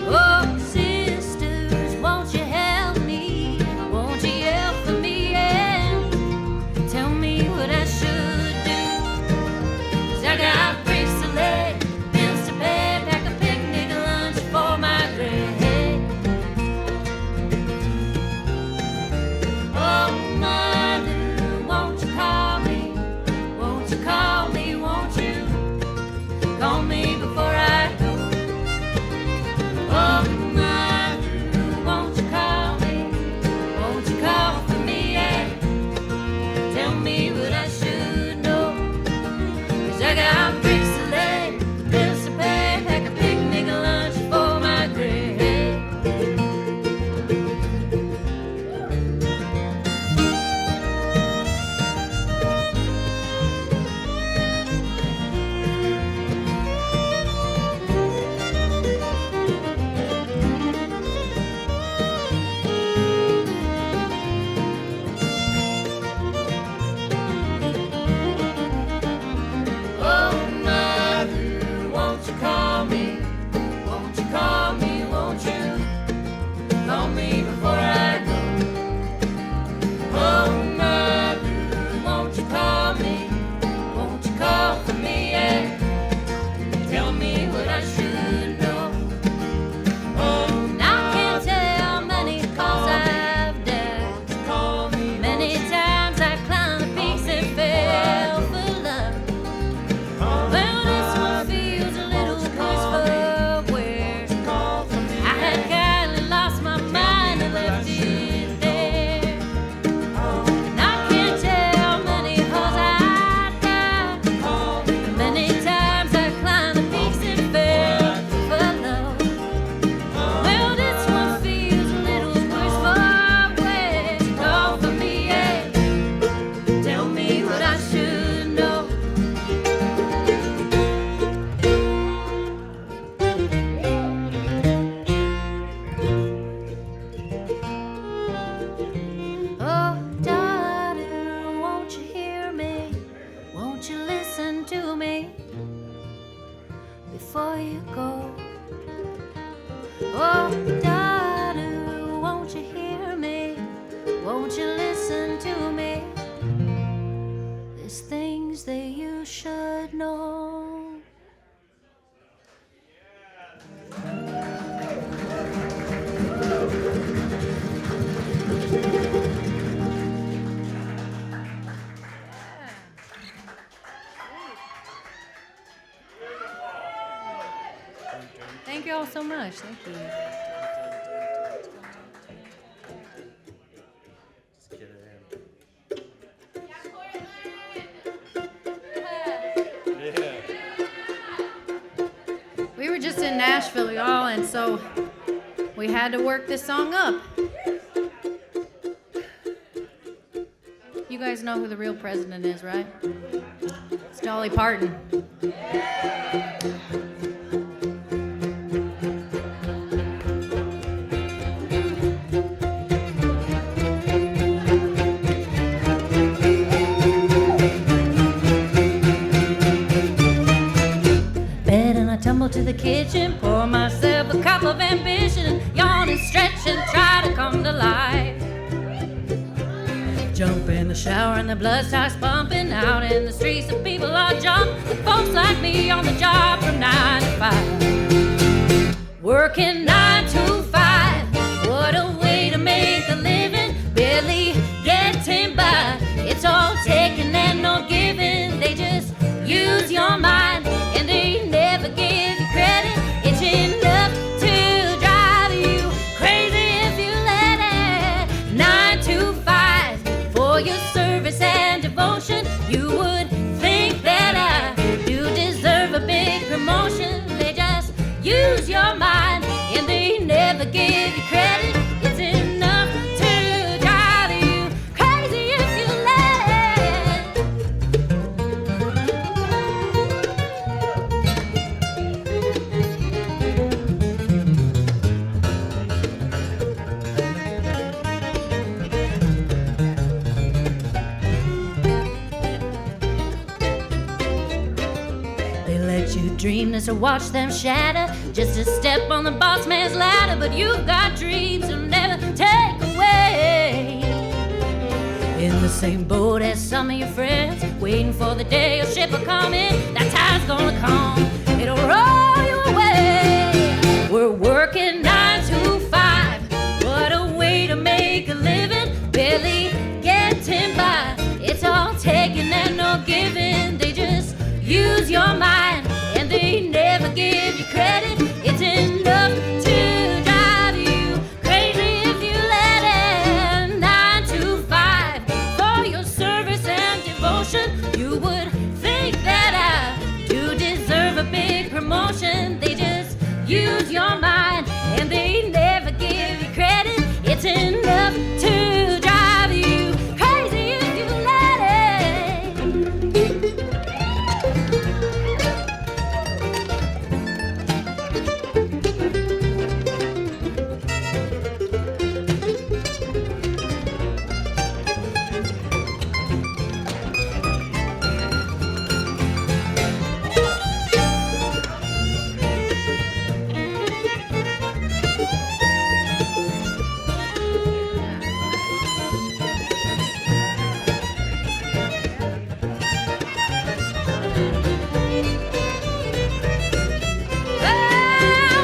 Oh, sisters, won't you help me? Won't you yell for me? Yeah. Tell me what I should do. 'Cause I got bricks to lay, bills to pay, pack a picnic lunch for my grave. Oh, Mother, won't you call me? Won't you call me? Won't you call me before I go? Oh, Mother, won't you call me? Won't you call for me and tell me what I should know? 'Cause I got bricks to lay, bills to pay, pack a picnic lunch for my grave. Oh, Mother, won't you call me? Won't you call me? Won't you call me before I go? Oh, Mother, won't you call me? Won't you call for me and tell me what I should know? Oh, I can't tell how many calls I've done. call me. Many times I climbed the peaks and fell for love. Well, this one feels a little worse for wear. Call for me. I had kindly lost my mind and left it there. And I can't tell how many holes I've dug, Call me. many times I climbed the peaks and fell for love. Well, this one feels a little worse for wear. Call for me, yeah. Tell me what I should know. Oh, daughter, won't you hear me? Won't you listen to me before you go? Oh, daughter, won't you hear me? Won't you listen to me Thank you all so much. Thank you. We were just in Nashville, y'all, and so we had to work this song up. You guys know who the real president is, right? It's Dolly Parton. Tumble to the kitchen, pour myself a cup of ambition, yawn and stretch and try to come to life. Jump in the shower and the blood starts pumping. Out in the streets the people are jumping, folks like me on the job from 9 to 5. Working 9 to 5, what a way to make a living, barely getting by. It's all taking and no giving, they just use your mind and they never give you credit. It's enough to drive you crazy if you let it. 9 to 5 for your service and devotion. You would think that I do deserve a big promotion. They just use your mind and they never give you credit. It's enough to drive you crazy if you let it. They let you dream this or watch them shatter, just a step on the boss man's ladder. But you've got dreams you'll never take away. In the same boat as some of your friends, waiting for the day your ship will come in. That time's gonna come, it'll roll you away. We're working 9 to 5, what a way to make a living, barely getting by. It's all taking and no giving, they just use your mind and they never give you credit. It's enough to drive you crazy if you let it. 9 to 5 for your service and devotion. You would think that I do deserve a big promotion. They just use your mind and they never give you credit. It's enough to drive you crazy if you let it.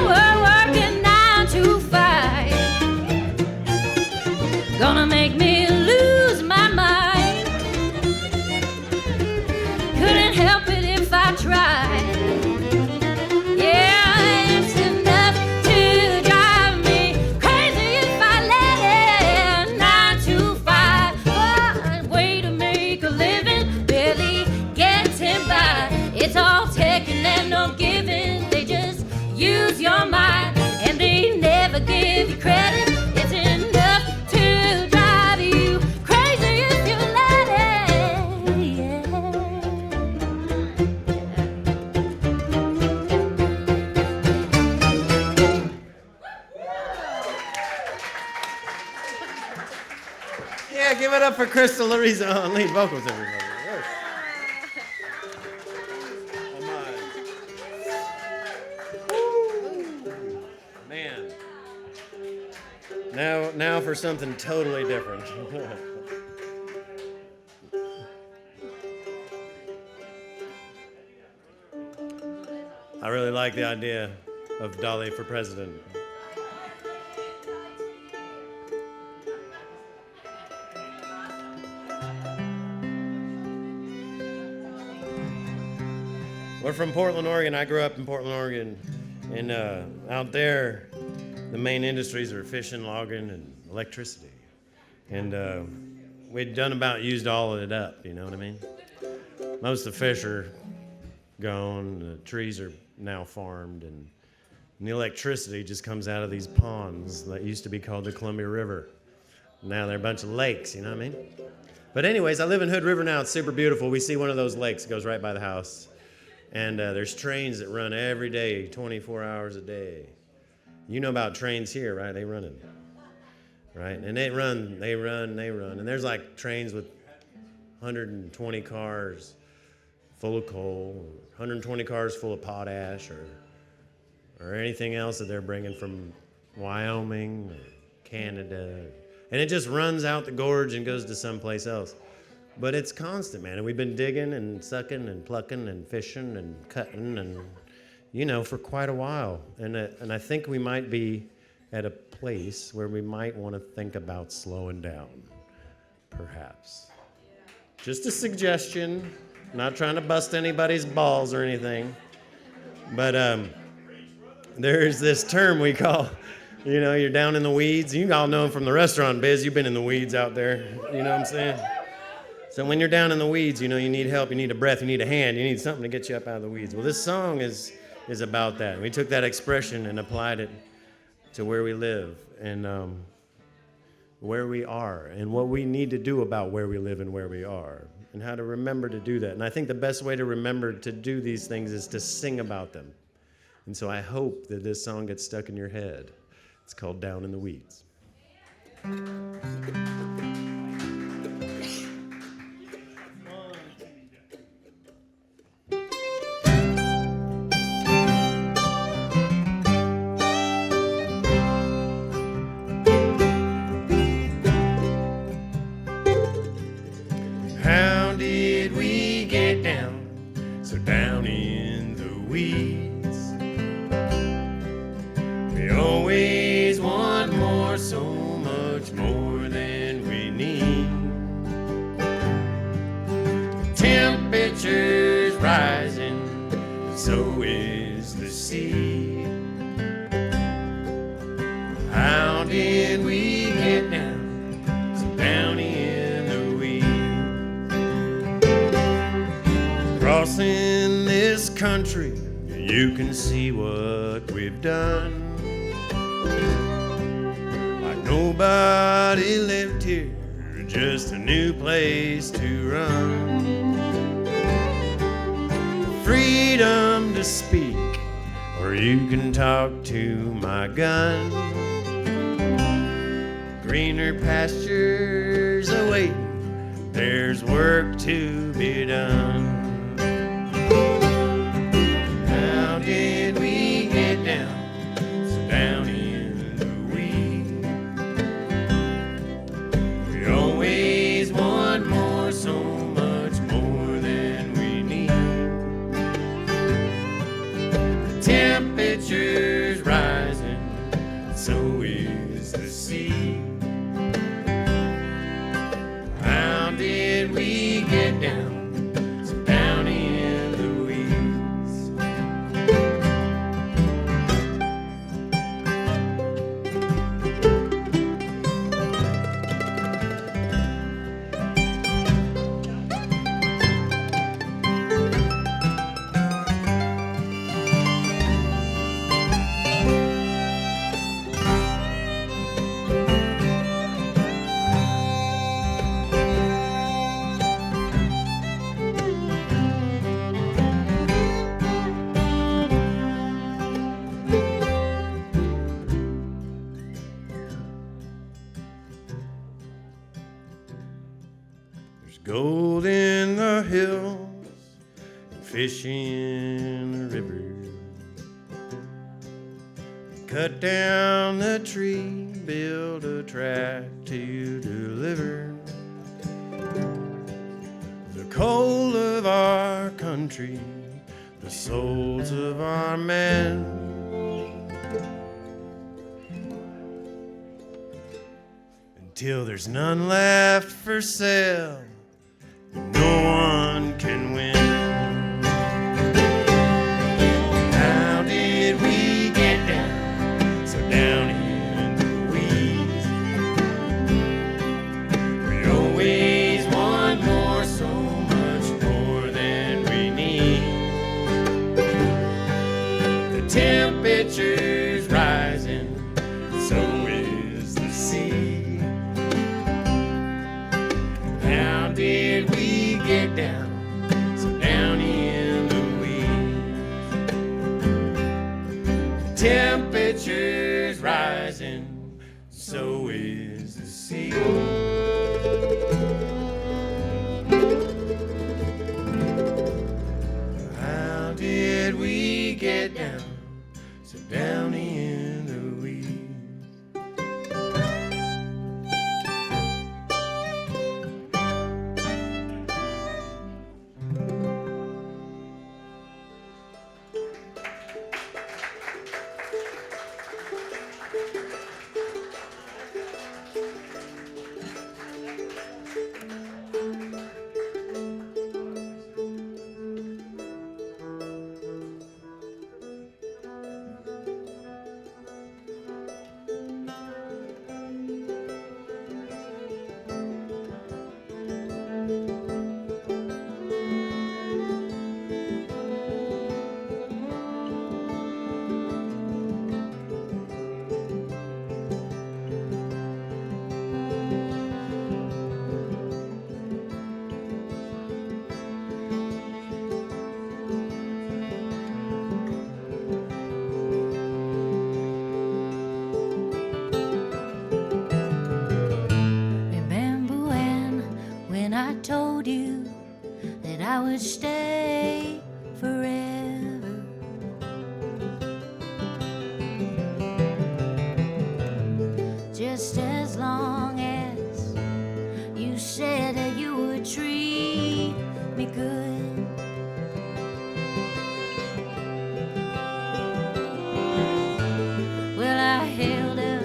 We're working 9 to 5, gonna make me lose my mind. Couldn't help it if I tried. Yeah, it's enough to drive me crazy if I let it. 9 to 5, what way to make a living, barely getting by. It's all taking and no giving, they just use your mind and they never give you credit. It's enough to drive you crazy if you let it. Yeah, give it up for Crystal Lariza on lead vocals, everybody. Come on. Man. Now for something totally different. I really like the idea of Dolly for president. We're from Portland, Oregon. I grew up in Portland, Oregon. And out there, the main industries are fishing, logging, and electricity. And we'd done about used all of it up, you know what I mean? Most of the fish are gone, the trees are now farmed, and the electricity just comes out of these ponds that used to be called the Columbia River. Now they're a bunch of lakes, you know what I mean? But anyways, I live in Hood River now. It's super beautiful. We see one of those lakes. It goes right by the house. And there's trains that run every day, 24 hours a day. You know about trains here, right? They run them, right? And they run. And there's like trains with 120 cars full of coal, 120 cars full of potash, or anything else that they're bringing from Wyoming or Canada. And it just runs out the gorge and goes to someplace else. But it's constant, man. And we've been digging and sucking and plucking and fishing and cutting and, you know, for quite a while. And I think we might be at a place where we might want to think about slowing down, perhaps. Just a suggestion. Not trying to bust anybody's balls or anything. But there's this term we call, you know, you're down in the weeds. You all know from the restaurant biz. You've been in the weeds out there. You know what I'm saying? So when you're down in the weeds, you know, you need help, you need a breath, you need a hand, you need something to get you up out of the weeds. Well, this song is about that. We took that expression and applied it to where we live and where we are and what we need to do about where we live and where we are and how to remember to do that. And I think the best way to remember to do these things is to sing about them. And so I hope that this song gets stuck in your head. It's called Down in the Weeds. How did we get down, so down in the weeds? We always want more, so much more than we need. The temperature's rising, so is the sea. How did we get down, so down in the weeds? Crossing this country, you can see what we've done. Like nobody lived here, just a new place to run. Freedom to speak, or you can talk to my gun. Greener pastures awaiting, there's work to be done. How did we get down, so down in the weeds? We always want more, so much more than we need. The temperature's rising, so is the sea. How did we get down, so down in the weeds? There's gold in the hills and fish in the river. Cut down the tree, build a track to deliver the coal of our country, the souls of our men. Until there's none left for sale, no one can win. How did we temperature's rising, so is the sea. How did we get down so down in the weeds? Temperature's rising, so is the sea. How did we get down so down in the weeds? I told you that I would stay forever. Just as long as you said that you would treat me good. Well, I held up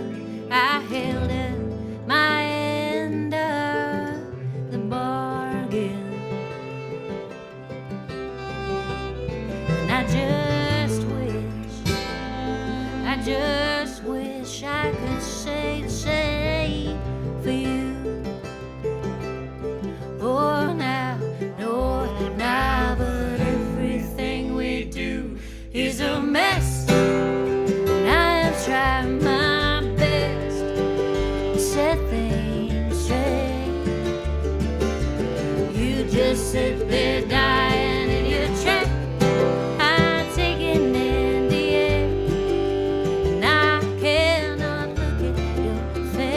my end of the bargain. And I just wish I could say the same for you. Oh, now, no, now, but everything we do is a mess. And I have tried my best to set things straight. You just sit there dying in your chair. I'm taking in the air, and I cannot look at your face.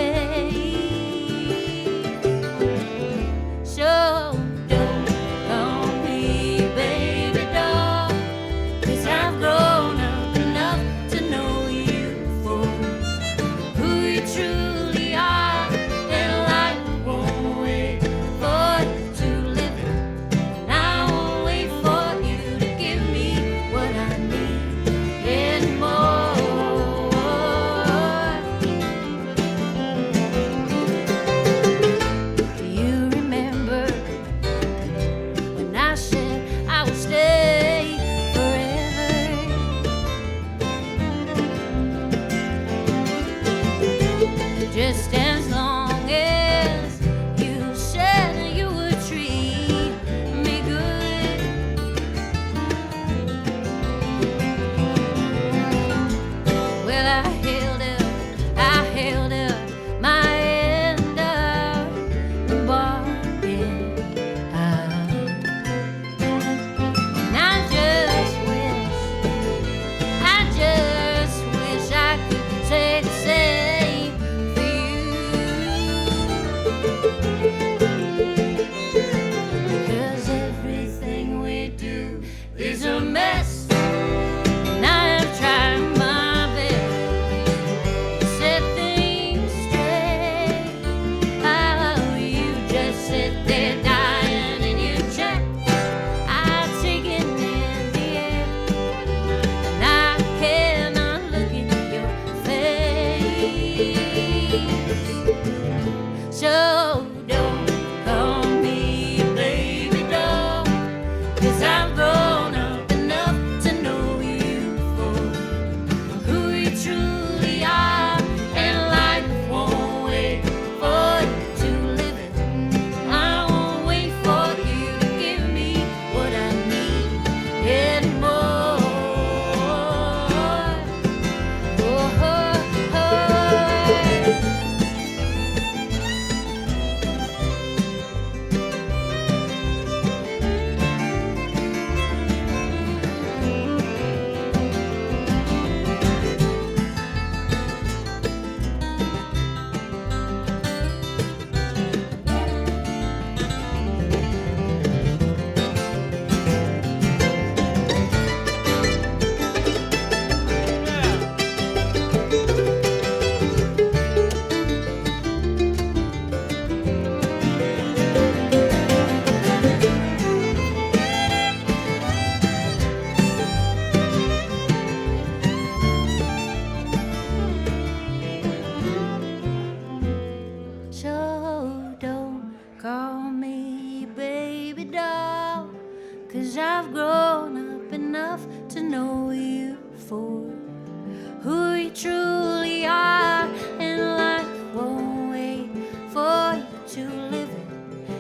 who you truly are, and life won't wait for you to live it,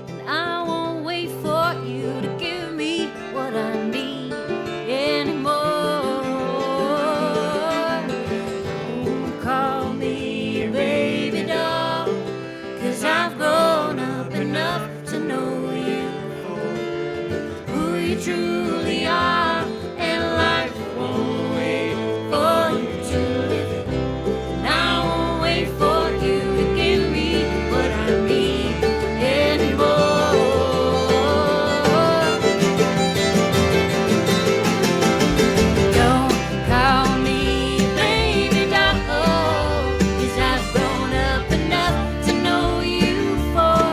and I won't wait for you to give me what I need anymore. Call me your baby doll, 'cause I've grown up enough to know you for who you truly are, and life won't wait for you to live it, and I won't wait for you to give me what I need anymore. Don't call me baby doll, 'cause I've grown up enough to know you for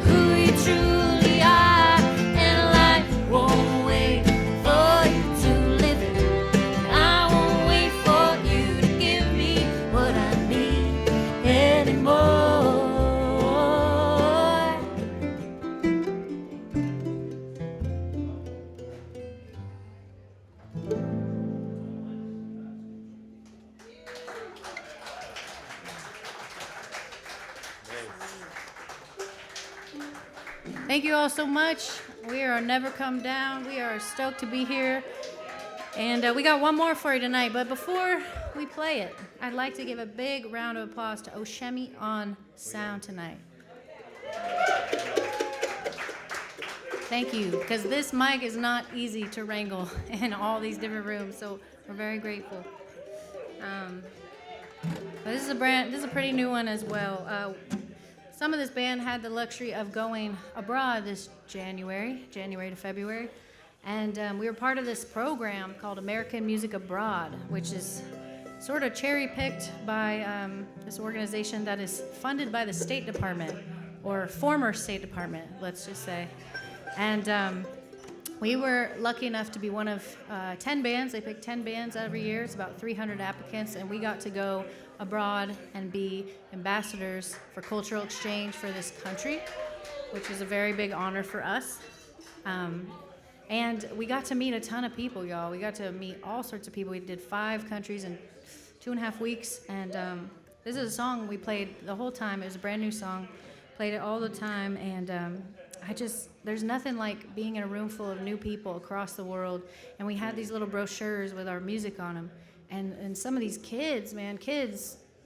who you truly are, and life won't wait for you to live it, and I won't wait for you to give me what I need anymore. Thank you all so much. We are Never Come Down. We are stoked to be here. And we got one more for you tonight. But before we play it, I'd like to give a big round of applause to Oshemi on sound tonight. Thank you, because this mic is not easy to wrangle in all these different rooms. So we're very grateful. But this is a pretty new one as well. Some of this band had the luxury of going abroad this January to February, and we were part of this program called American Music Abroad, which is sort of cherry-picked by this organization that is funded by the State Department, or former State Department, let's just say. And we were lucky enough to be one of 10 bands. They pick 10 bands every year. It's about 300 applicants, and we got to go abroad and be ambassadors for cultural exchange for this country, which was a very big honor for us. And we got to meet a ton of people, y'all. We got to meet all sorts of people. We did 5 countries in 2.5 weeks, and this is a song we played the whole time. It was a brand new song, played it all the time, and there's nothing like being in a room full of new people across the world, and we had these little brochures with our music on them. And some of these kids, they're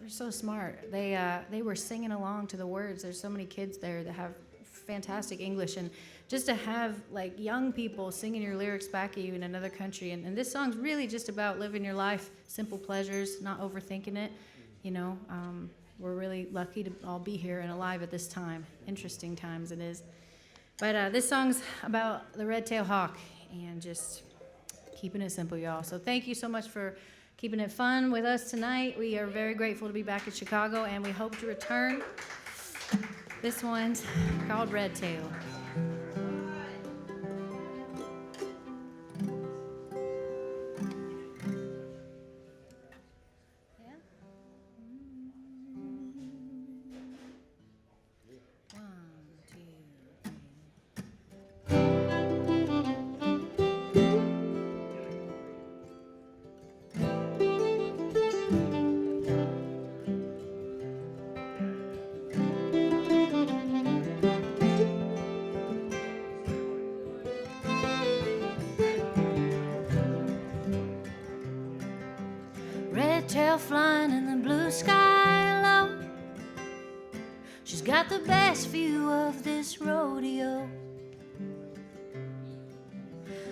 so smart. They were singing along to the words. There's so many kids there that have fantastic English, and just to have like young people singing your lyrics back at you in another country. And this song's really just about living your life, simple pleasures, not overthinking it. You know, we're really lucky to all be here and alive at this time. Interesting times it is. But this song's about the red-tailed hawk and just keeping it simple, y'all. So thank you so much for keeping it fun with us tonight. We are very grateful to be back in Chicago, and we hope to return. This one's called Red Tail. Tail flying in the blue sky low. She's got the best view of this rodeo.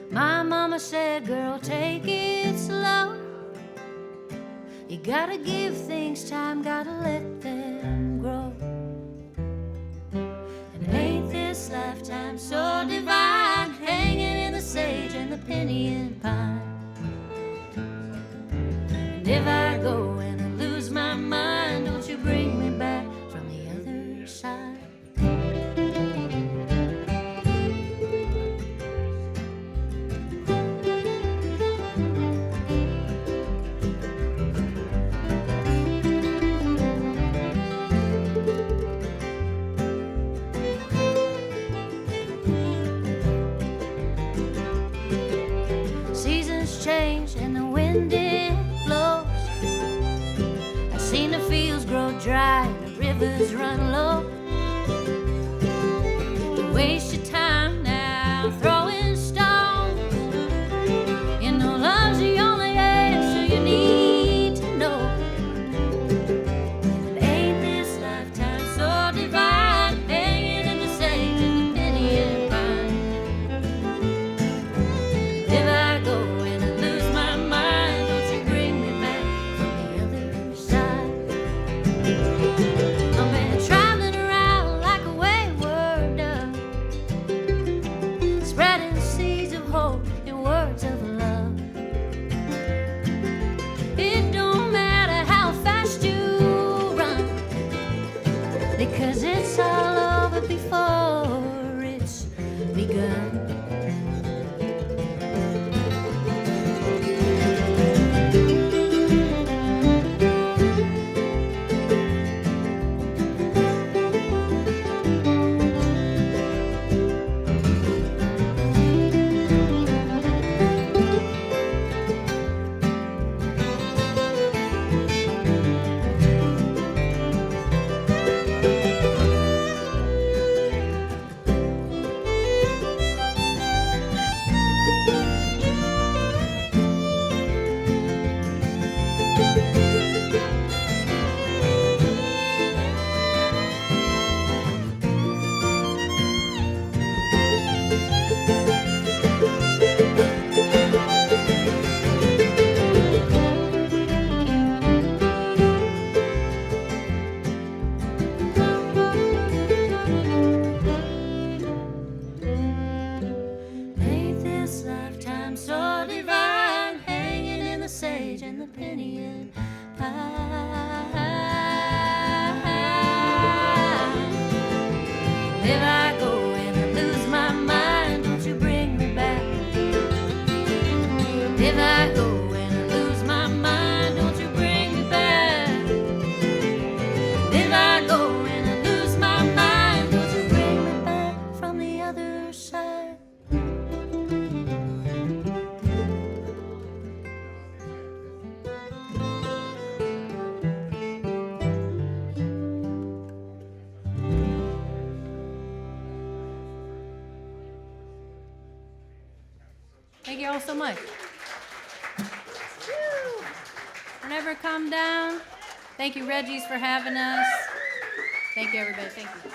My mama said, girl, take it slow. You gotta give things time, gotta let them grow. And ain't this lifetime so divine, hanging in the sage and the penny and pine. And if I go and I lose my mind, don't you bring me back from the other side. Seasons change and the wind it blows. rivers run low. You waste your time now throwing stones. You know love's the only answer you need to know. And ain't this lifetime so divine, hanging in the sage and the Indian pine? If I go and I lose my mind, don't you bring me back from the other side. I've been traveling around like a wayward dove, spreading seeds of hope and words of love. It don't matter how fast you run, because it's all over before it's begun. Ain't this lifetime so divine, hanging in the sage and the Indian pine? If I go and I lose my mind, don't you bring me back. If I go and I lose my mind, don't you bring me back. If I go and I lose my mind, don't you bring me back from the other side. Thank you all so much. Woo. Don't ever come down. Thank you, Reggies, for having us. Thank you, everybody. Thank you.